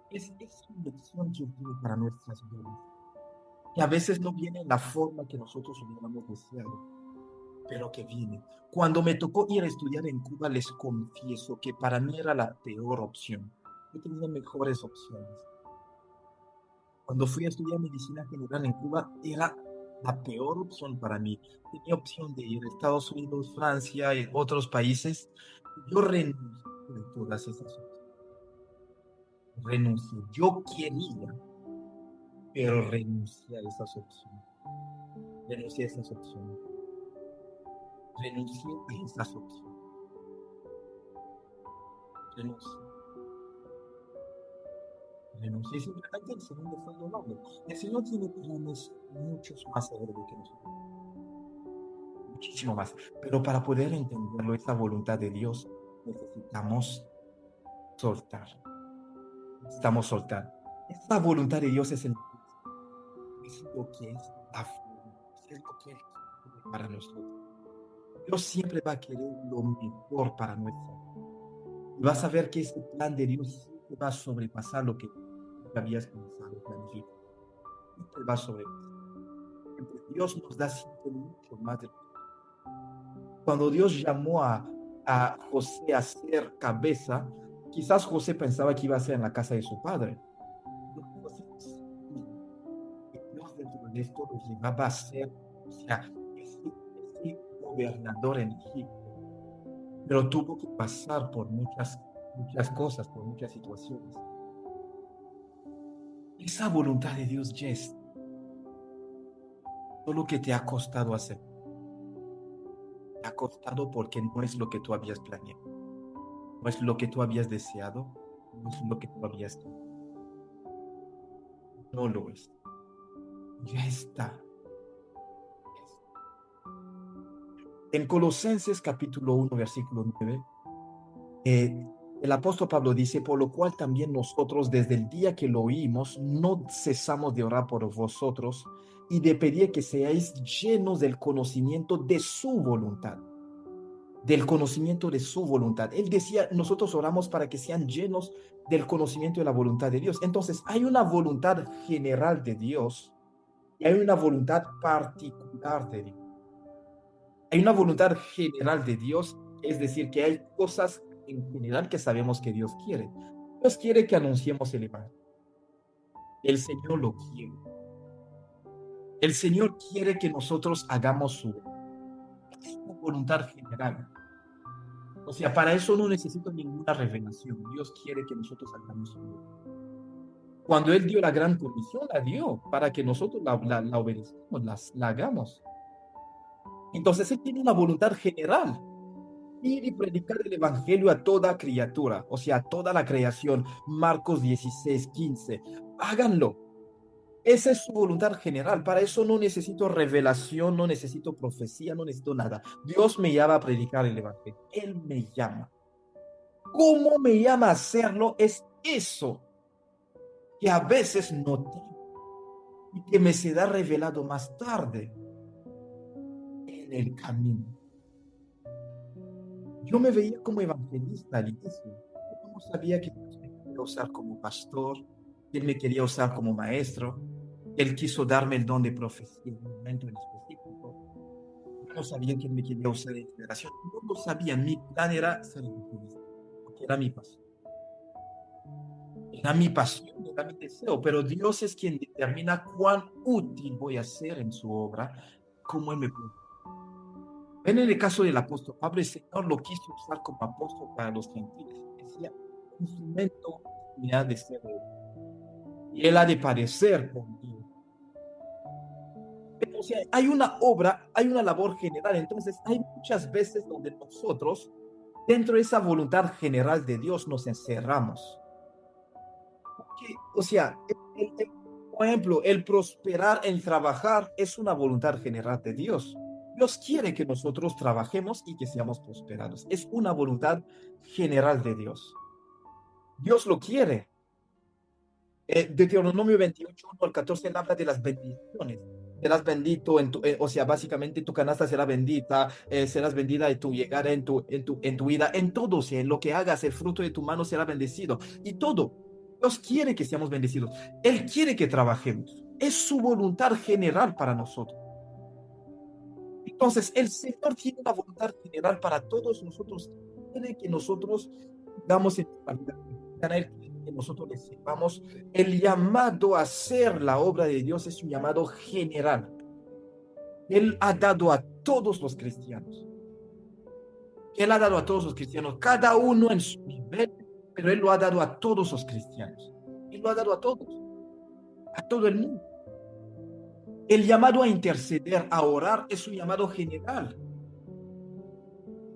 es esa lección que tiene para nuestras vidas, que a veces no viene en la forma que nosotros hubiéramos deseado, pero que viene. Cuando me tocó ir a estudiar en Cuba, les confieso que para mí era la peor opción. Yo tenía mejores opciones. Cuando fui a estudiar medicina general en Cuba, era la peor opción para mí. Tenía opción de ir a Estados Unidos, Francia y otros países. Yo renuncié a todas esas opciones. Renuncié. Yo quería, pero renuncié a esas opciones. Renuncié a esas opciones. Renuncié a esas opciones. Renuncié. Renuncié. Simplemente el Señor me fue llevando. El Señor tiene planes muchos más allá de lo que nosotros. Muchísimo más. Pero para poder entenderlo, esa voluntad de Dios, necesitamos soltar. Necesitamos soltar. Esa voluntad de Dios es lo que es la forma, es lo que Él quiere para nosotros. Dios siempre va a querer lo mejor para nuestra vida. Y vas a ver que ese plan de Dios siempre va a sobrepasar lo que habías pensado, planificado. Siempre va a sobrepasar. Dios nos da siempre mucho más de. Cuando Dios llamó a José a ser cabeza, quizás José pensaba que iba a ser en la casa de su padre. José Dios dentro de esto lo llevaba a ser, o sea, ese gobernador en Egipto, pero tuvo que pasar por muchas cosas, por muchas situaciones. Esa voluntad de Dios ya es todo lo que te ha costado hacer. Te ha costado porque no es lo que tú habías planeado, no es lo que tú habías deseado, no es lo que tú habías querido. No lo es. Ya está. En Colosenses capítulo 1, versículo 9, el apóstol Pablo dice, por lo cual también nosotros desde el día que lo oímos, no cesamos de orar por vosotros y de pedir que seáis llenos del conocimiento de su voluntad. Del conocimiento de su voluntad. Él decía, nosotros oramos para que sean llenos del conocimiento de la voluntad de Dios. Entonces, hay una voluntad general de Dios y hay una voluntad particular de Dios. Hay una voluntad general de Dios, es decir, que hay cosas en general que sabemos que Dios quiere. Dios quiere que anunciemos el Evangelio. El Señor lo quiere. El Señor quiere que nosotros hagamos su voluntad general. O sea, para eso no necesito ninguna revelación. Dios quiere que nosotros hagamos su obra. Cuando Él dio la gran comisión, la dio para que nosotros la obedezcamos, la hagamos. Entonces Él tiene una voluntad general. Ir y predicar el evangelio a toda criatura, o sea, a toda la creación. Marcos 16:15. Háganlo. Esa es su voluntad general. Para eso no necesito revelación, no necesito profecía, no necesito nada. Dios me llama a predicar el evangelio. Él me llama. ¿Cómo me llama a hacerlo? Es eso que a veces no tengo y que me será revelado más tarde en el camino. Yo me veía como evangelista al inicio. Yo no sabía que Dios me quería usar como pastor, que Él me quería usar como maestro. Él quiso darme el don de profecía en un momento en específico. Yo no sabía que Él me quería usar en generación. No lo sabía. Mi plan era ser evangelista, porque era mi pasión. Era mi pasión, era mi deseo, pero Dios es quien determina cuán útil voy a ser en su obra, cómo Él me puede. En el caso del apóstol Pablo, el Señor lo quiso usar como apóstol para los gentiles. Decía, instrumento de ser Él. Y Él ha de padecer conmigo. O sea, hay una obra, hay una labor general. Entonces, hay muchas veces donde nosotros, dentro de esa voluntad general de Dios, nos encerramos. O sea, por ejemplo, el prosperar, el trabajar es una voluntad general de Dios. Dios quiere que nosotros trabajemos y que seamos prosperados. Es una voluntad general de Dios. Dios lo quiere. Deuteronomio 28, 1 al 14, él habla de las bendiciones. Serás bendito, o sea, básicamente tu canasta será bendita, serás bendita en tu llegada, en tu vida, en todo, o sea, en lo que hagas, el fruto de tu mano será bendecido. Y todo. Dios quiere que seamos bendecidos. Él quiere que trabajemos. Es su voluntad general para nosotros. Entonces, el Señor tiene una voluntad general para todos nosotros. Quiere que nosotros damos en la vida cristiana, que nosotros le sepamos. El llamado a hacer la obra de Dios es un llamado general. Él ha dado a todos los cristianos. Él ha dado a todos los cristianos, cada uno en su nivel, pero Él lo ha dado a todos los cristianos. Él lo ha dado a todos, a todo el mundo. El llamado a interceder, a orar, es un llamado general.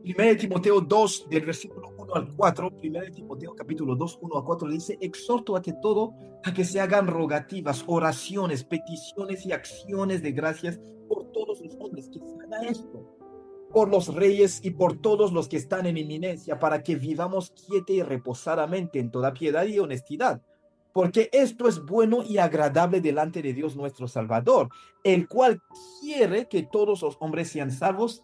1 Timoteo 2, del versículo 1 al 4, 1 Timoteo capítulo 2, 1 a 4, dice, exhorto ante todo a que se hagan rogativas, oraciones, peticiones y acciones de gracias por todos los hombres, que se haga esto, por los reyes y por todos los que están en eminencia, para que vivamos quieta y reposadamente en toda piedad y honestidad. Porque esto es bueno y agradable delante de Dios nuestro Salvador, el cual quiere que todos los hombres sean salvos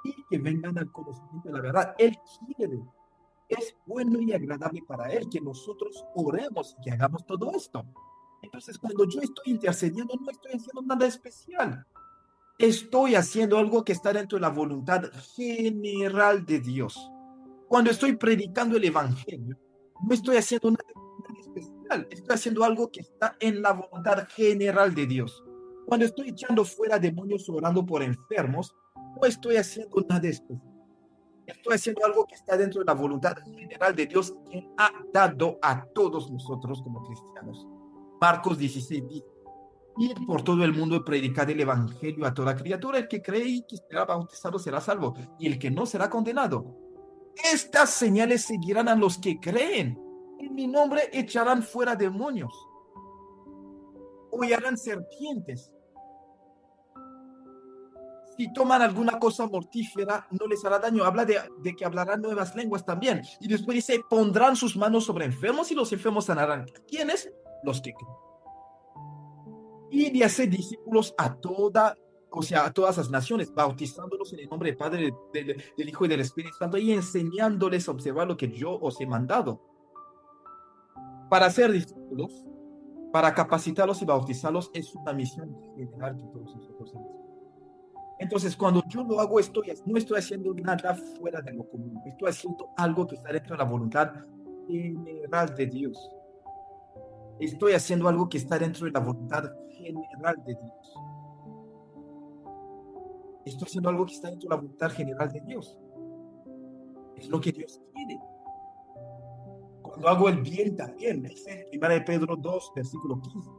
y que vengan al conocimiento de la verdad. Él quiere, es bueno y agradable para Él que nosotros oremos y que hagamos todo esto. Entonces, cuando yo estoy intercediendo, no estoy haciendo nada especial. Estoy haciendo algo que está dentro de la voluntad general de Dios. Cuando estoy predicando el Evangelio, no estoy haciendo nada especial. Estoy haciendo algo que está en la voluntad general de Dios. Cuando estoy echando fuera demonios o orando por enfermos, no estoy haciendo nada especial. Estoy haciendo algo que está dentro de la voluntad general de Dios que ha dado a todos nosotros como cristianos. Marcos 16 dice, ir por todo el mundo y predicar el evangelio a toda criatura. El que cree y que será bautizado será salvo, y el que no será condenado. Estas señales seguirán a los que creen. En mi nombre echarán fuera demonios, hollarán serpientes. Si toman alguna cosa mortífera, no les hará daño. Habla de que hablarán nuevas lenguas también. Y después dice, pondrán sus manos sobre enfermos y los enfermos sanarán. ¿Quiénes? Los que creen. Y de hacer discípulos a todas las naciones, bautizándolos en el nombre del Padre, del Hijo y del Espíritu Santo, y enseñándoles a observar lo que yo os he mandado. Para ser discípulos, para capacitarlos y bautizarlos, es una misión general que todos nosotros hacemos. Entonces, cuando yo lo hago, no estoy haciendo nada fuera de lo común. Estoy haciendo algo que está dentro de la voluntad general de Dios. Estoy haciendo algo que está dentro de la voluntad general de Dios. Estoy haciendo algo que está dentro de la voluntad general de Dios. Es lo que Dios quiere. Cuando hago el bien también, dice en 1 Pedro 2, versículo 15.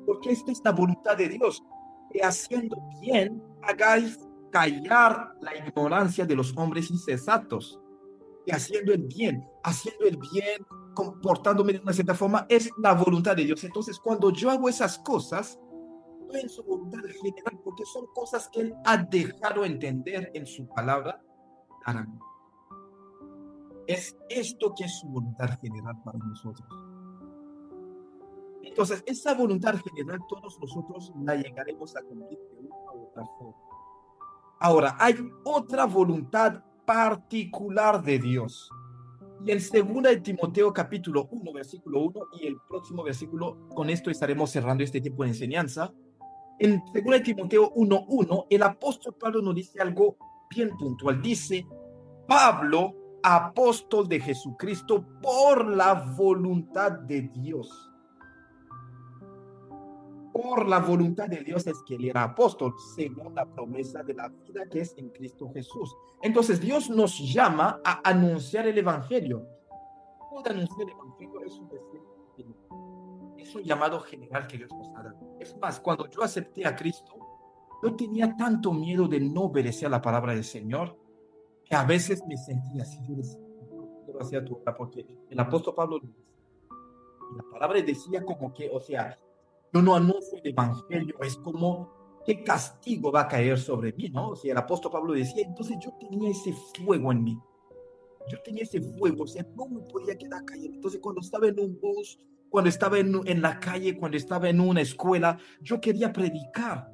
Porque esta es la voluntad de Dios, que haciendo bien hagáis callar la ignorancia de los hombres insensatos. Que haciendo el bien, comportándome de una cierta forma, es la voluntad de Dios. Entonces, cuando yo hago esas cosas, estoy en su voluntad general, porque son cosas que Él ha dejado entender en su palabra. Es esto que es su voluntad general para nosotros. Entonces, esa voluntad general todos nosotros la llegaremos a cumplir de una u otra forma. Ahora, hay otra voluntad particular de Dios. Y en 2 de Timoteo capítulo 1, versículo 1, y el próximo versículo, con esto estaremos cerrando este tiempo de enseñanza. En 2 de Timoteo 1:1, el apóstol Pablo nos dice algo bien puntual. Dice, Pablo, apóstol de Jesucristo, por la voluntad de Dios. Por la voluntad de Dios es que él era apóstol, según la promesa de la vida que es en Cristo Jesús. Entonces Dios nos llama a anunciar el Evangelio. Todo anunciar el Evangelio es un llamado general que Dios nos ha dado. Es más, cuando yo acepté a Cristo, yo tenía tanto miedo de no obedecer a la palabra del Señor, que a veces me sentía así, yo decía, no quiero hacer tu obra, porque el apóstol Pablo, la palabra decía como que, o sea, yo no anuncio el Evangelio, es como, ¿qué castigo va a caer sobre mí? ¿No? O sea, el apóstol Pablo decía, entonces yo tenía ese fuego en mí. Yo tenía ese fuego, o sea, no me podía quedar callado. Entonces, cuando estaba en un bus, cuando estaba en la calle, cuando estaba en una escuela, yo quería predicar.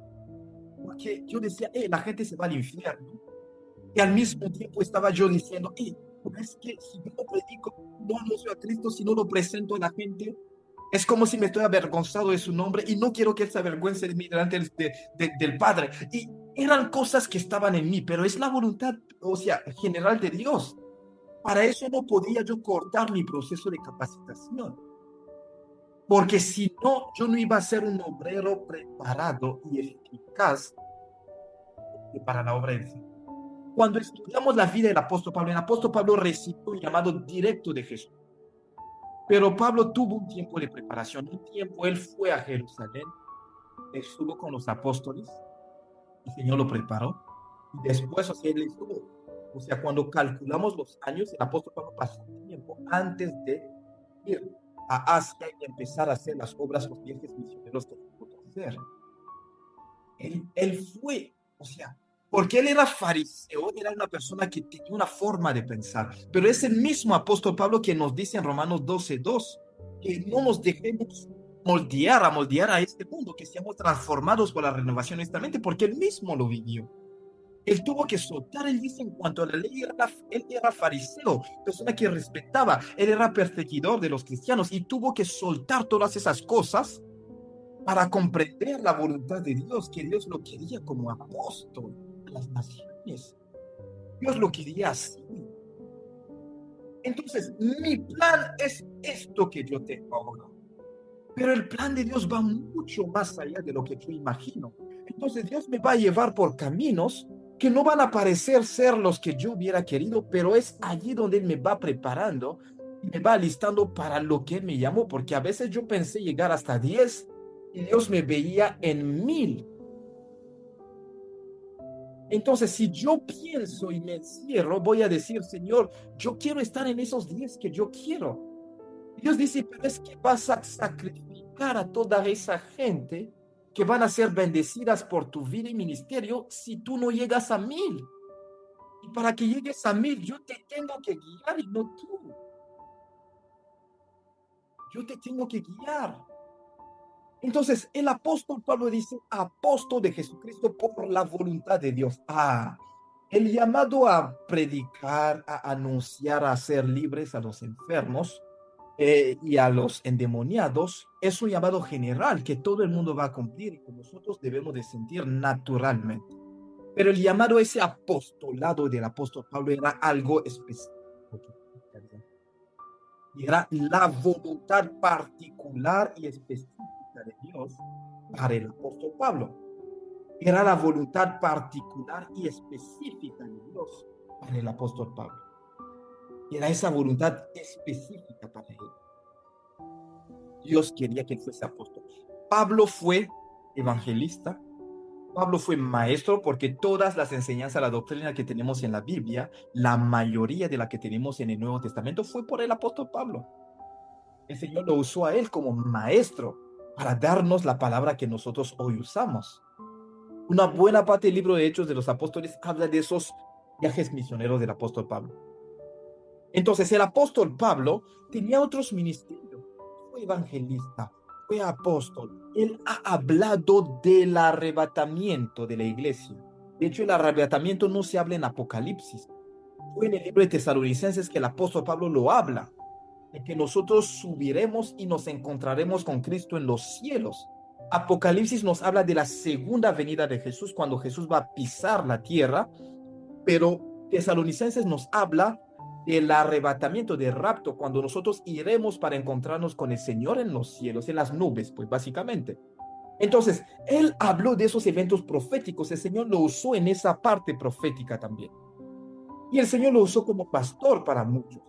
Porque yo decía, la gente se va al infierno. Y al mismo tiempo estaba yo diciendo, es que si yo no predico, no anuncio a Cristo, si no lo presento a la gente, es como si me estoy avergonzado de su nombre y no quiero que él se avergüence de mí delante del Padre. Y eran cosas que estaban en mí, pero es la voluntad, o sea, general de Dios. Para eso no podía yo cortar mi proceso de capacitación, porque si no, yo no iba a ser un obrero preparado y eficaz para la obra del Señor. Cuando estudiamos la vida del apóstol Pablo, el apóstol Pablo recibió un llamado directo de Jesús. Pero Pablo tuvo un tiempo de preparación, un tiempo él fue a Jerusalén, estuvo con los apóstoles, el Señor lo preparó, y después, o sea, él estuvo, o sea, cuando calculamos los años, el apóstol Pablo pasó un tiempo antes de ir a Asia y empezar a hacer las obras, los viajes misioneros que tuvo que hacer. Él fue, o sea, porque él era fariseo, era una persona que tenía una forma de pensar, pero es el mismo apóstol Pablo que nos dice en Romanos 12:2, que no nos dejemos moldear a este mundo, que seamos transformados por la renovación de esta mente, porque él mismo lo vivió. Él tuvo que soltar, él dice, en cuanto a la ley, él era fariseo, persona que respetaba, él era perseguidor de los cristianos y tuvo que soltar todas esas cosas para comprender la voluntad de Dios, que Dios lo quería como apóstol a las naciones. Dios lo quería así. Entonces, mi plan es esto que yo tengo ahora. Pero el plan de Dios va mucho más allá de lo que yo imagino. Entonces, Dios me va a llevar por caminos que no van a parecer ser los que yo hubiera querido, pero es allí donde Él me va preparando y me va alistando para lo que Él me llamó, porque a veces yo pensé llegar hasta 10 y Dios me veía en 1000. Entonces, si yo pienso y me encierro, voy a decir, Señor, yo quiero estar en esos 10 que yo quiero. Dios dice, pero es que vas a sacrificar a toda esa gente que van a ser bendecidas por tu vida y ministerio si tú no llegas a 1000. Y para que llegues a 1000, yo te tengo que guiar y no tú. Yo te tengo que guiar. Entonces, el apóstol Pablo dice, apóstol de Jesucristo por la voluntad de Dios. El llamado a predicar, a anunciar, a ser libres a los enfermos y a los endemoniados es un llamado general que todo el mundo va a cumplir y que nosotros debemos de sentir naturalmente. Pero el llamado a ese apostolado del apóstol Pablo era algo específico. Y era la voluntad particular y específica de Dios para el apóstol Pablo. Era la voluntad particular y específica de Dios para el apóstol Pablo. Era esa voluntad específica para él. Dios quería que él fuese apóstol. Pablo fue evangelista. Pablo fue maestro porque todas las enseñanzas, la doctrina que tenemos en la Biblia, la mayoría de la que tenemos en el Nuevo Testamento fue por el apóstol Pablo. El Señor lo usó a él como maestro para darnos la palabra que nosotros hoy usamos. Una buena parte del libro de Hechos de los Apóstoles habla de esos viajes misioneros del apóstol Pablo. Entonces, el apóstol Pablo tenía otros ministerios. Fue evangelista, fue apóstol. Él ha hablado del arrebatamiento de la iglesia. De hecho, el arrebatamiento no se habla en Apocalipsis. Fue en el libro de Tesalonicenses que el apóstol Pablo lo habla, de que nosotros subiremos y nos encontraremos con Cristo en los cielos. Apocalipsis nos habla de la segunda venida de Jesús, cuando Jesús va a pisar la tierra, pero Tesalonicenses nos habla del arrebatamiento, del rapto, cuando nosotros iremos para encontrarnos con el Señor en los cielos, en las nubes, pues básicamente. Entonces, él habló de esos eventos proféticos, el Señor lo usó en esa parte profética también. Y el Señor lo usó como pastor para muchos.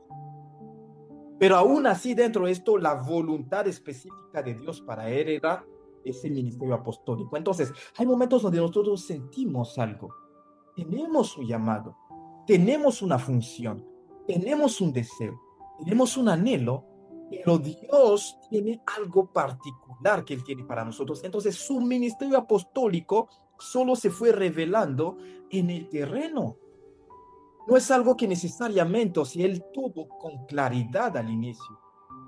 Pero aún así, dentro de esto, la voluntad específica de Dios para él era ese ministerio apostólico. Entonces, hay momentos donde nosotros sentimos algo, tenemos un llamado, tenemos una función, tenemos un deseo, tenemos un anhelo, pero Dios tiene algo particular que Él tiene para nosotros. Entonces, su ministerio apostólico solo se fue revelando en el terreno. No es algo que necesariamente, o si él tuvo con claridad al inicio,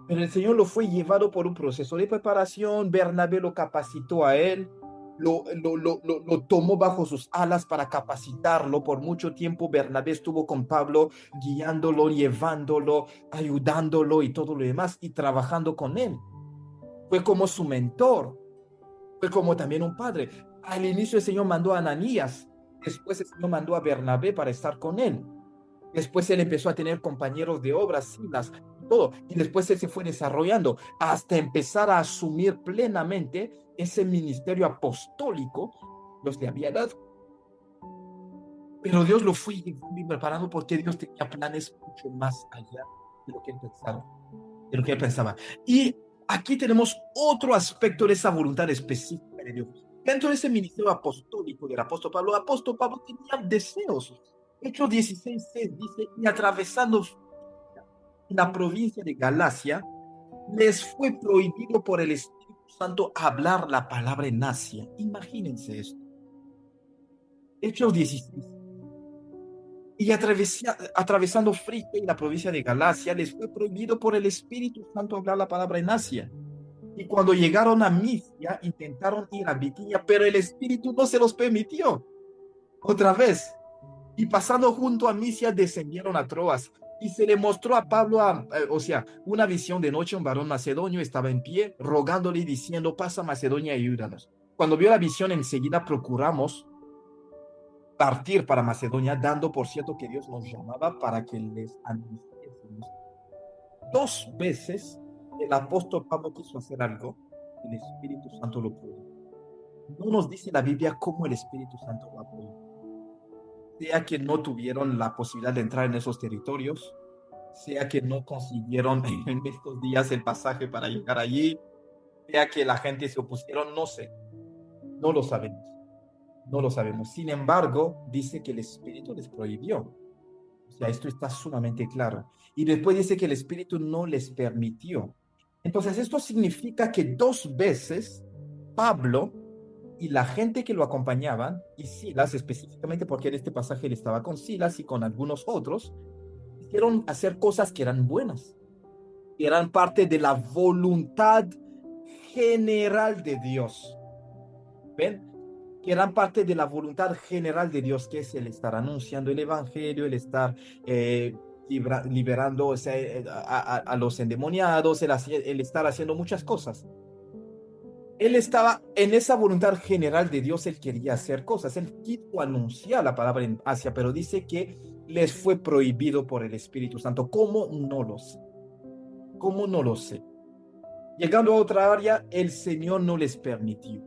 pero el Señor lo fue llevado por un proceso de preparación. Bernabé lo capacitó a él, lo tomó bajo sus alas para capacitarlo. Por mucho tiempo Bernabé estuvo con Pablo, guiándolo, llevándolo, ayudándolo y todo lo demás, y trabajando con él. Fue como su mentor, fue como también un padre. Al inicio el Señor mandó a Ananías, después el Señor mandó a Bernabé para estar con él. Después él empezó a tener compañeros de obras, Silas, todo. Y después él se fue desarrollando hasta empezar a asumir plenamente ese ministerio apostólico Dios le había dado. Pero Dios lo fue preparando porque Dios tenía planes mucho más allá de lo que él pensaba. De lo que él pensaba. Y aquí tenemos otro aspecto de esa voluntad específica de Dios. Dentro de ese ministerio apostólico del apóstol Pablo tenía deseos. Hechos 16:6 dice, y atravesando la provincia de Galacia, les fue prohibido por el Espíritu Santo hablar la palabra en Asia. Imagínense esto. Hechos 16. Y atravesando Frigia y la provincia de Galacia, les fue prohibido por el Espíritu Santo hablar la palabra en Asia. Y cuando llegaron a Misia, intentaron ir a Bitinia, pero el Espíritu no se los permitió. Otra vez. Y pasando junto a Misia, descendieron a Troas. Y se le mostró a Pablo, una visión de noche. Un varón macedonio estaba en pie, rogándole y diciendo, pasa a Macedonia y ayúdanos. Cuando vio la visión, enseguida procuramos partir para Macedonia, dando por cierto que Dios nos llamaba para que les anunciásemos. 2 veces el apóstol Pablo quiso hacer algo, el Espíritu Santo lo prohibió. No nos dice la Biblia cómo el Espíritu Santo lo apoyó. Sea que no tuvieron la posibilidad de entrar en esos territorios, sea que no consiguieron en estos días el pasaje para llegar allí, sea que la gente se opusieron, no sé, no lo sabemos, no lo sabemos. Sin embargo, dice que el Espíritu les prohibió. O sea, esto está sumamente claro. Y después dice que el Espíritu no les permitió. Entonces, esto significa que 2 veces Pablo y la gente que lo acompañaban, y Silas específicamente, porque en este pasaje él estaba con Silas y con algunos otros, quisieron hacer cosas que eran buenas, que eran parte de la voluntad general de Dios. ¿Ven? Que eran parte de la voluntad general de Dios, que es el estar anunciando el Evangelio, el estar liberando, o sea, a los endemoniados, el estar haciendo muchas cosas. Él estaba en esa voluntad general de Dios, él quería hacer cosas, él quiso anunciar la palabra en Asia, pero dice que les fue prohibido por el Espíritu Santo. ¿Cómo? No lo sé. ¿Cómo? No lo sé. Llegando a otra área, el Señor no les permitió,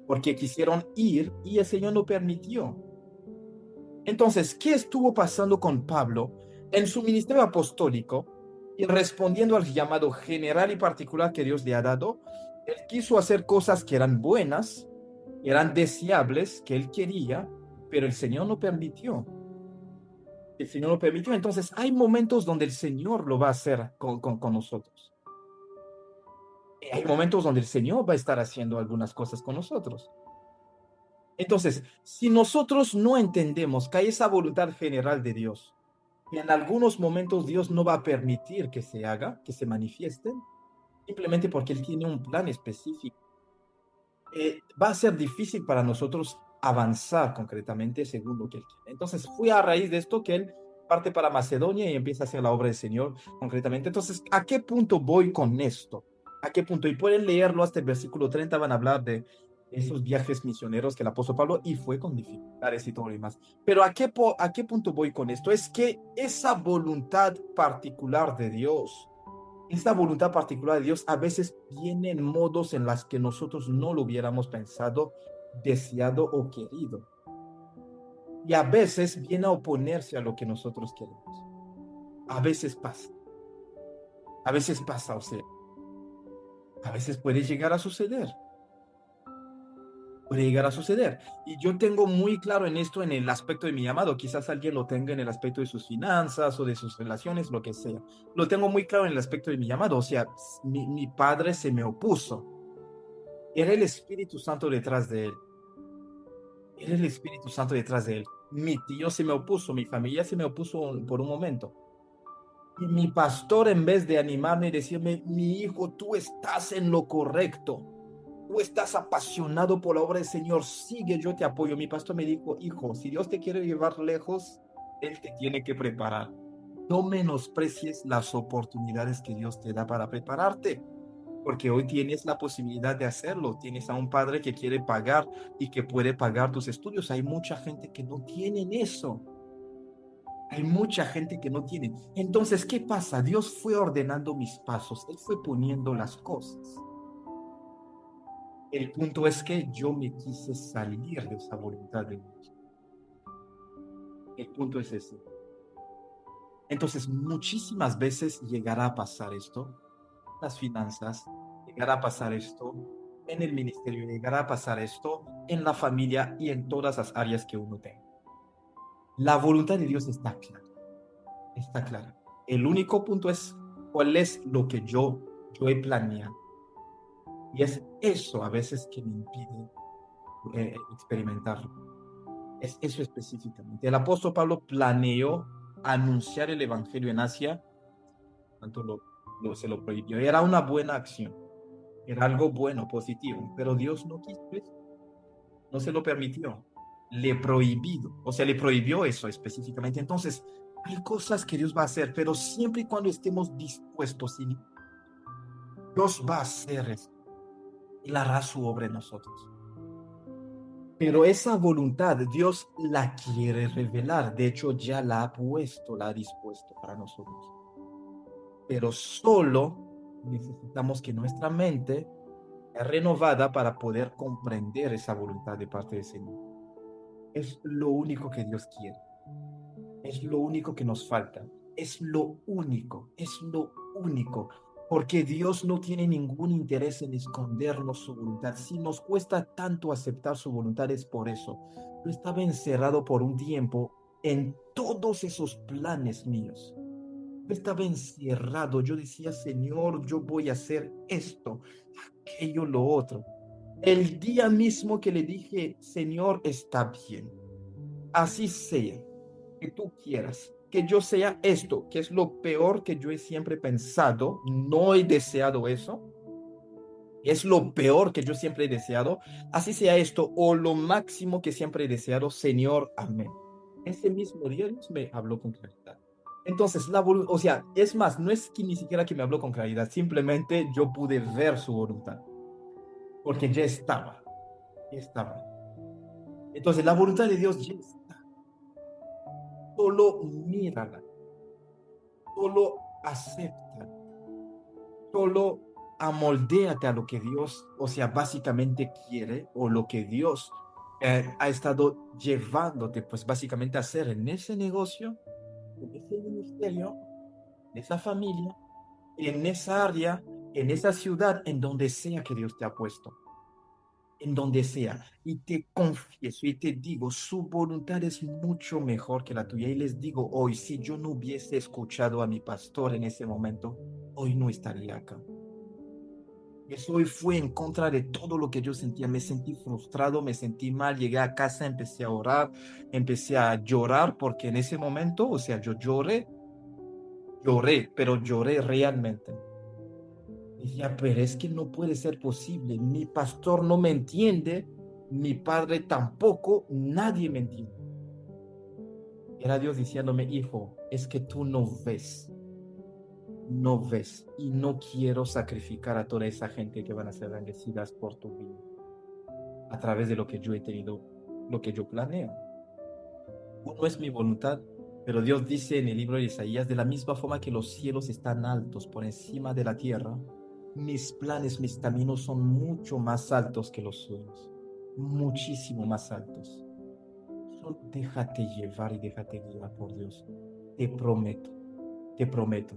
porque quisieron ir y el Señor no permitió. Entonces, ¿qué estuvo pasando con Pablo en su ministerio apostólico y respondiendo al llamado general y particular que Dios le ha dado, él quiso hacer cosas que eran buenas, eran deseables, que él quería, pero el Señor no permitió. El Señor lo permitió. Entonces, hay momentos donde el Señor lo va a hacer con nosotros. Hay momentos donde el Señor va a estar haciendo algunas cosas con nosotros. Entonces, si nosotros no entendemos que hay esa voluntad general de Dios, que en algunos momentos Dios no va a permitir que se haga, que se manifiesten, simplemente porque Él tiene un plan específico, va a ser difícil para nosotros avanzar concretamente según lo que Él quiere. Entonces, fue a raíz de esto que Él parte para Macedonia y empieza a hacer la obra del Señor concretamente. Entonces, ¿a qué punto voy con esto? ¿A qué punto? Y pueden leerlo hasta el versículo 30, van a hablar de esos viajes misioneros que el apóstol Pablo, y fue con dificultades y todo lo demás. Pero ¿a qué punto voy con esto? Es que esa voluntad particular de Dios, esta voluntad particular de Dios a veces viene en modos en las que nosotros no lo hubiéramos pensado, deseado o querido. Y a veces viene a oponerse a lo que nosotros queremos. A veces pasa. A veces pasa, o sea, a veces puede llegar a suceder. Puede llegar a suceder. Y yo tengo muy claro en esto en el aspecto de mi llamado. Quizás alguien lo tenga en el aspecto de sus finanzas o de sus relaciones, lo que sea. Lo tengo muy claro en el aspecto de mi llamado. O sea, mi padre se me opuso. Era el Espíritu Santo detrás de él. Era el Espíritu Santo detrás de él. Mi tío se me opuso, mi familia se me opuso por un momento. Y mi pastor, en vez de animarme y decirme, mi hijo, tú estás en lo correcto. Tú estás apasionado por la obra del Señor. Sigue, yo te apoyo. Mi pastor me dijo, hijo, si Dios te quiere llevar lejos, Él te tiene que preparar. No menosprecies las oportunidades que Dios te da para prepararte, porque hoy tienes la posibilidad de hacerlo. Tienes a un padre que quiere pagar y que puede pagar tus estudios. Hay mucha gente que no tiene eso. Hay mucha gente que no tiene. Entonces, ¿qué pasa? Dios fue ordenando mis pasos. Él fue poniendo las cosas. El punto es que yo me quise salir de esa voluntad de Dios. El punto es ese. Entonces, muchísimas veces llegará a pasar esto, las finanzas, llegará a pasar esto en el ministerio, llegará a pasar esto en la familia y en todas las áreas que uno tenga. La voluntad de Dios está clara, está clara. El único punto es cuál es lo que yo he planeado. Y es eso a veces que me impide experimentarlo. Es eso específicamente. El apóstol Pablo planeó anunciar el evangelio en Asia, tanto se lo prohibió. Era una buena acción, era algo bueno, positivo, pero Dios no quiso eso, no se lo permitió, le prohibido, o sea, le prohibió eso específicamente. Entonces, hay cosas que Dios va a hacer, pero siempre y cuando estemos dispuestos, y Dios va a hacer eso, Él hará su obra en nosotros. Pero esa voluntad Dios la quiere revelar. De hecho, ya la ha puesto, la ha dispuesto para nosotros. Pero solo necesitamos que nuestra mente sea renovada para poder comprender esa voluntad de parte del Señor. Es lo único que Dios quiere. Es lo único que nos falta. Es lo único. Es lo único. Porque Dios no tiene ningún interés en escondernos su voluntad. Si nos cuesta tanto aceptar su voluntad es por eso. Yo estaba encerrado por un tiempo en todos esos planes míos. Yo estaba encerrado. Yo decía, Señor, yo voy a hacer esto, aquello, lo otro. El día mismo que le dije, Señor, está bien. Así sea, que tú quieras que yo sea esto, que es lo peor que yo he siempre pensado, no he deseado eso, es lo peor que yo siempre he deseado, así sea esto, o lo máximo que siempre he deseado, Señor, amén. Ese mismo día Dios me habló con claridad. Entonces, o sea, es más, no es que ni siquiera que me habló con claridad, simplemente yo pude ver su voluntad, porque ya estaba, ya estaba. Entonces, la voluntad de Dios ya está, solo mírala, solo acepta, solo amoldéate a lo que Dios, o sea, básicamente quiere, o lo que Dios ha estado llevándote, pues básicamente a hacer en ese negocio, en ese ministerio, en esa familia, en esa área, en esa ciudad, en donde sea que Dios te ha puesto, en donde sea. Y te confieso y te digo, su voluntad es mucho mejor que la tuya. Y les digo hoy, si yo no hubiese escuchado a mi pastor en ese momento, hoy no estaría acá. Eso hoy fue en contra de todo lo que yo sentía. Me sentí frustrado, me sentí mal. Llegué a casa, empecé a orar, empecé a llorar porque en ese momento, o sea, yo lloré, pero lloré realmente. Decía, pero es que no puede ser posible. Mi pastor no me entiende, mi padre tampoco, nadie me entiende. Era Dios diciéndome, hijo, es que tú no ves y no quiero sacrificar a toda esa gente que van a ser bendecidas por tu vida a través de lo que yo he tenido, lo que yo planeo. No es mi voluntad, pero Dios dice en el libro de Isaías, de la misma forma que los cielos están altos por encima de la tierra, mis planes, mis caminos son mucho más altos que los suyos, muchísimo más altos. Solo déjate llevar y déjate guiar por Dios. Te prometo, te prometo.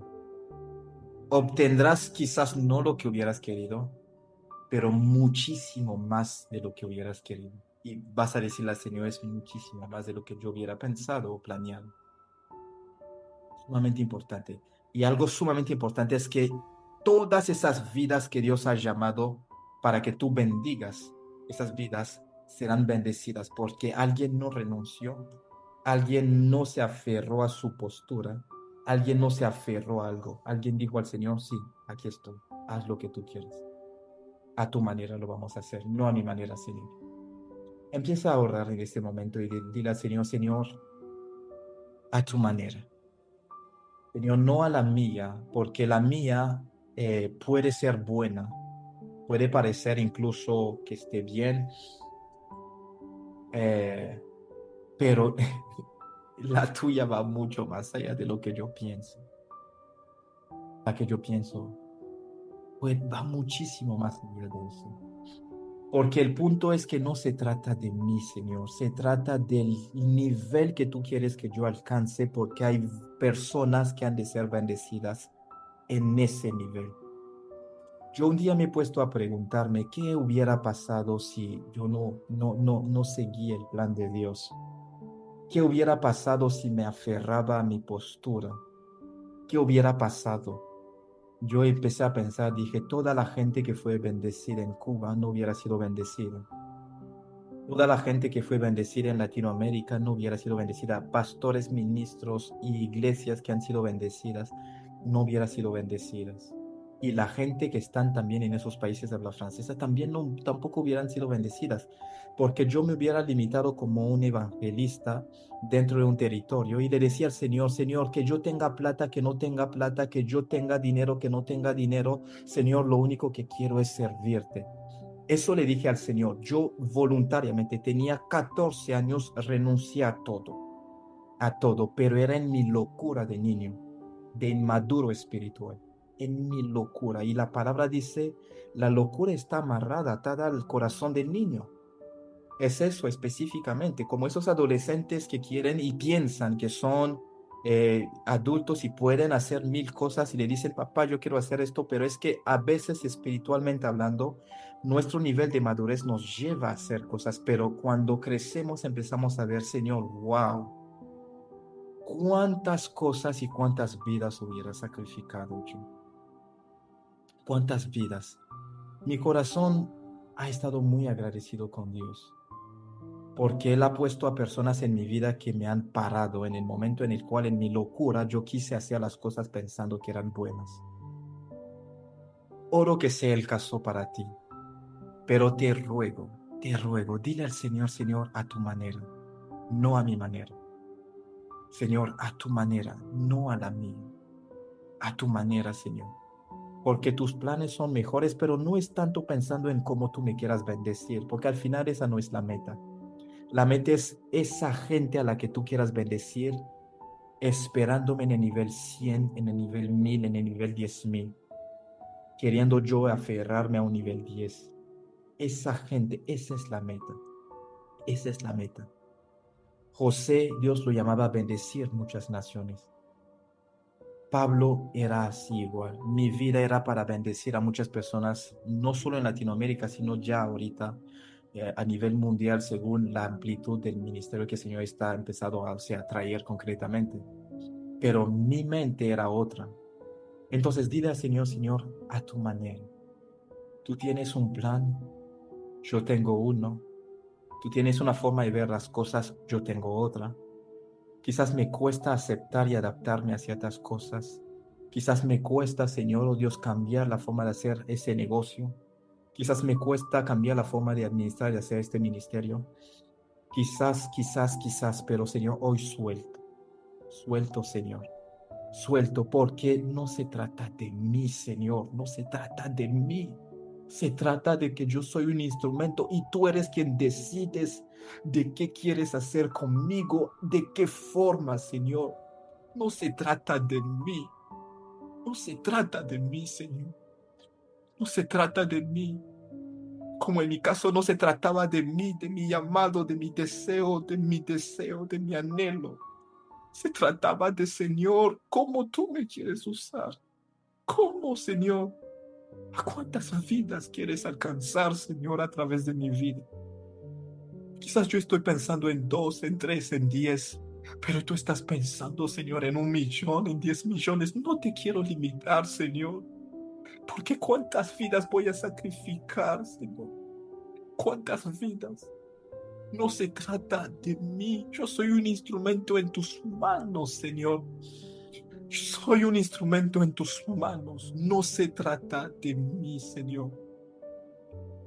Obtendrás quizás no lo que hubieras querido, pero muchísimo más de lo que hubieras querido. Y vas a decirle al Señor, es muchísimo más de lo que yo hubiera pensado o planeado. Sumamente importante. Y algo sumamente importante es que todas esas vidas que Dios ha llamado para que tú bendigas, esas vidas serán bendecidas porque alguien no renunció, alguien no se aferró a su postura, alguien no se aferró a algo, alguien dijo al Señor, sí, aquí estoy, haz lo que tú quieras. A tu manera lo vamos a hacer, no a mi manera, Señor. Empieza a orar en este momento y dile al Señor, Señor, a tu manera. Señor, no a la mía, porque la mía puede ser buena, puede parecer incluso que esté bien, eh, pero la tuya va mucho más allá de lo que yo pienso. La que yo pienso, pues va muchísimo más allá de eso. Porque el punto es que no se trata de mí, Señor, se trata del nivel que tú quieres que yo alcance, porque hay personas que han de ser bendecidas en ese nivel. Yo un día me he puesto a preguntarme qué hubiera pasado si yo no seguía el plan de Dios. ¿Qué hubiera pasado si me aferraba a mi postura? ¿Qué hubiera pasado? Yo empecé a pensar, dije, toda la gente que fue bendecida en Cuba no hubiera sido bendecida. Toda la gente que fue bendecida en Latinoamérica no hubiera sido bendecida. Pastores, ministros y iglesias que han sido bendecidas no hubiera sido bendecidas. Y la gente que están también en esos países de habla francesa también no, tampoco hubieran sido bendecidas, porque yo me hubiera limitado como un evangelista dentro de un territorio y le decía al Señor, Señor, que yo tenga plata, que no tenga plata, que yo tenga dinero, que no tenga dinero, Señor, lo único que quiero es servirte. Eso le dije al Señor. Yo voluntariamente tenía 14 años, renuncié a todo, pero era en mi locura de niño, de inmaduro espiritual, en mi locura. Y la palabra dice, la locura está amarrada, atada al corazón del niño. Es eso específicamente, como esos adolescentes que quieren y piensan que son adultos y pueden hacer mil cosas y le dicen, papá, yo quiero hacer esto, pero es que a veces espiritualmente hablando, nuestro nivel de madurez nos lleva a hacer cosas, pero cuando crecemos empezamos a ver, Señor, wow, cuántas cosas y cuántas vidas hubiera sacrificado yo, cuántas vidas. Mi corazón ha estado muy agradecido con Dios porque Él ha puesto a personas en mi vida que me han parado en el momento en el cual en mi locura yo quise hacer las cosas pensando que eran buenas. Oro que sea el caso para ti, pero te ruego, dile al Señor, Señor, a tu manera, no a mi manera. Señor, a tu manera, no a la mía, a tu manera, Señor. Porque tus planes son mejores, pero no es tanto pensando en cómo tú me quieras bendecir, porque al final esa no es la meta. La meta es esa gente a la que tú quieras bendecir esperándome en el nivel 100, en el nivel 1000, en el nivel 10.000, queriendo yo aferrarme a un nivel 10. Esa gente, esa es la meta, esa es la meta. José, Dios lo llamaba a bendecir muchas naciones. Pablo era así igual. Mi vida era para bendecir a muchas personas, no solo en Latinoamérica, sino ya ahorita a nivel mundial, según la amplitud del ministerio que el Señor está empezando a, o sea, a traer concretamente. Pero mi mente era otra. Entonces dile al Señor, Señor, a tu manera. Tú tienes un plan, yo tengo uno. Tú tienes una forma de ver las cosas, yo tengo otra. Quizás me cuesta aceptar y adaptarme a ciertas cosas. Quizás me cuesta, Señor, oh Dios, cambiar la forma de hacer ese negocio. Quizás me cuesta cambiar la forma de administrar y hacer este ministerio. Quizás, pero Señor, hoy suelto. Suelto, Señor. Suelto porque no se trata de mí, Señor. No se trata de mí. Se trata de que yo soy un instrumento y tú eres quien decides de qué quieres hacer conmigo, de qué forma, Señor. No se trata de mí. No se trata de mí, Señor. No se trata de mí. Como en mi caso no se trataba de mí, de mi llamado, de mi deseo, de mi anhelo. Se trataba de, Señor, cómo tú me quieres usar. ¿Cómo, Señor? ¿A cuántas vidas quieres alcanzar, Señor, a través de mi vida? Quizás yo estoy pensando en 2, en 3, en 10, pero tú estás pensando, Señor, en 1 millón, en 10 millones. No te quiero limitar, Señor, porque ¿cuántas vidas voy a sacrificar, Señor? ¿Cuántas vidas? No se trata de mí. Yo soy un instrumento en tus manos, Señor. Soy un instrumento en tus manos. No se trata de mí, Señor.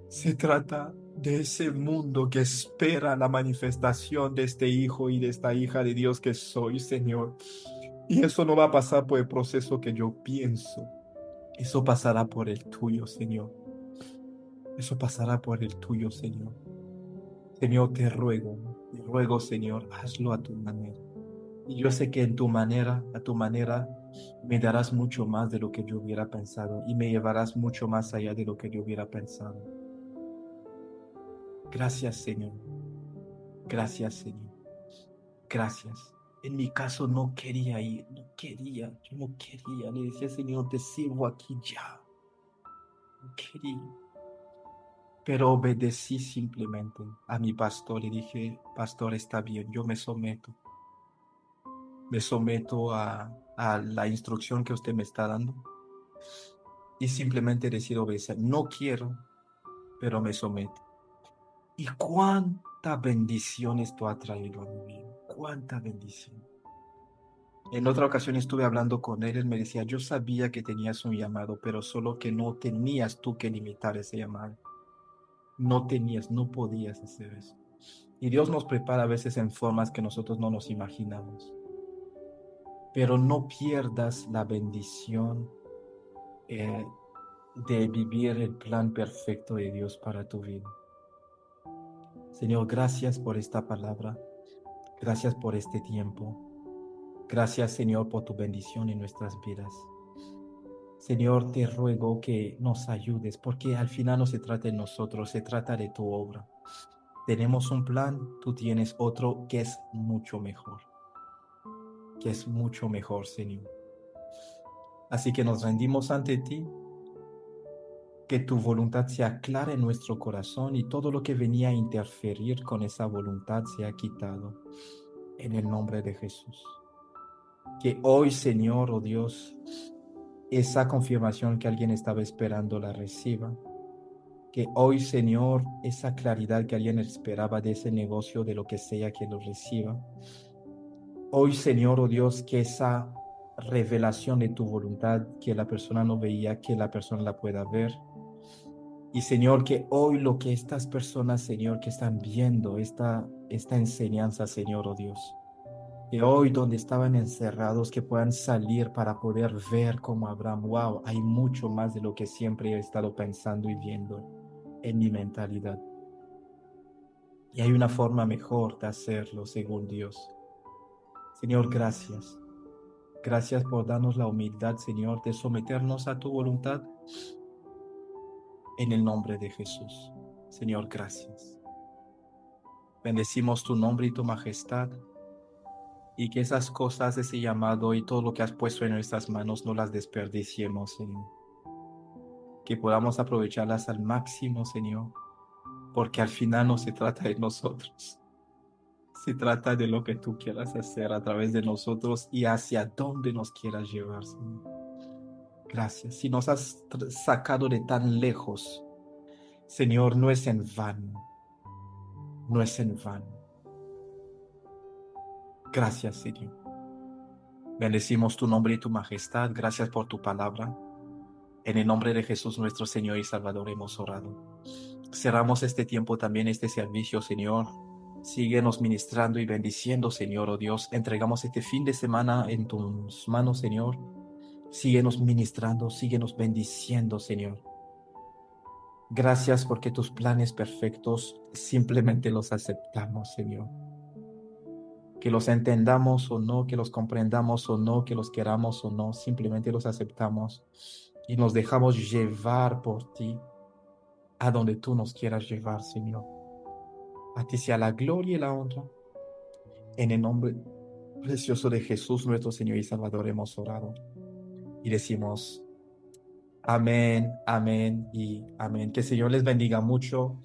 Se trata de ese mundo que espera la manifestación de este hijo y de esta hija de Dios que soy, Señor. Y eso no va a pasar por el proceso que yo pienso. Eso pasará por el tuyo, Señor. Eso pasará por el tuyo, Señor. Señor, te ruego, Señor, hazlo a tu manera. Y yo sé que en tu manera, a tu manera, me darás mucho más de lo que yo hubiera pensado y me llevarás mucho más allá de lo que yo hubiera pensado. Gracias, Señor. Gracias, Señor. Gracias. En mi caso no quería ir, no quería, yo no quería. Le decía, Señor, te sirvo aquí ya. No quería. Pero obedecí simplemente a mi pastor y dije, pastor, está bien, yo me someto. Me someto a la instrucción que usted me está dando y simplemente decido obedecer. No quiero, pero me someto. ¿Y cuánta bendición esto ha traído a mi vida? ¿Cuánta bendición? En otra ocasión estuve hablando con él, él me decía, yo sabía que tenías un llamado, pero solo que no tenías tú que limitar ese llamado. No tenías, no podías hacer eso. Y Dios nos prepara a veces en formas que nosotros no nos imaginamos. Pero no pierdas la bendición eh, de vivir el plan perfecto de Dios para tu vida. Señor, gracias por esta palabra. Gracias por este tiempo. Gracias, Señor, por tu bendición en nuestras vidas. Señor, te ruego que nos ayudes, porque al final no se trata de nosotros, se trata de tu obra. Tenemos un plan, tú tienes otro que es mucho mejor, Señor. Así que nos rendimos ante ti, que tu voluntad sea clara en nuestro corazón y todo lo que venía a interferir con esa voluntad sea quitado, en el nombre de Jesús. Que hoy, Señor, oh Dios, esa confirmación que alguien estaba esperando la reciba. Que hoy, Señor, esa claridad que alguien esperaba de ese negocio, de lo que sea que lo reciba. Hoy, Señor, oh Dios, que esa revelación de tu voluntad que la persona no veía, que la persona la pueda ver. Y, Señor, que hoy lo que estas personas, Señor, que están viendo esta enseñanza, Señor, oh Dios, que hoy donde estaban encerrados, que puedan salir para poder ver como Abraham, wow, hay mucho más de lo que siempre he estado pensando y viendo en mi mentalidad. Y hay una forma mejor de hacerlo según Dios. Señor, gracias. Gracias por darnos la humildad, Señor, de someternos a tu voluntad en el nombre de Jesús. Señor, gracias. Bendecimos tu nombre y tu majestad, y que esas cosas, ese llamado y todo lo que has puesto en nuestras manos no las desperdiciemos, Señor. Que podamos aprovecharlas al máximo, Señor, porque al final no se trata de nosotros. Se trata de lo que tú quieras hacer a través de nosotros y hacia dónde nos quieras llevar, Señor. Gracias. Si nos has sacado de tan lejos, Señor, no es en vano, no es en vano. Gracias, Señor. Bendecimos tu nombre y tu majestad. Gracias por tu palabra. En el nombre de Jesús, nuestro Señor y Salvador, hemos orado. Cerramos este tiempo también, este servicio, Señor. Síguenos ministrando y bendiciendo, Señor, oh Dios. Entregamos este fin de semana en tus manos, Señor. Síguenos ministrando, síguenos bendiciendo, Señor. Gracias porque tus planes perfectos simplemente los aceptamos, Señor. Que los entendamos o no, que los comprendamos o no, que los queramos o no, simplemente los aceptamos y nos dejamos llevar por ti a donde tú nos quieras llevar, Señor. A ti sea la gloria y la honra. En el nombre precioso de Jesús, nuestro Señor y Salvador, hemos orado y decimos amén, amén y amén. Que el Señor les bendiga mucho.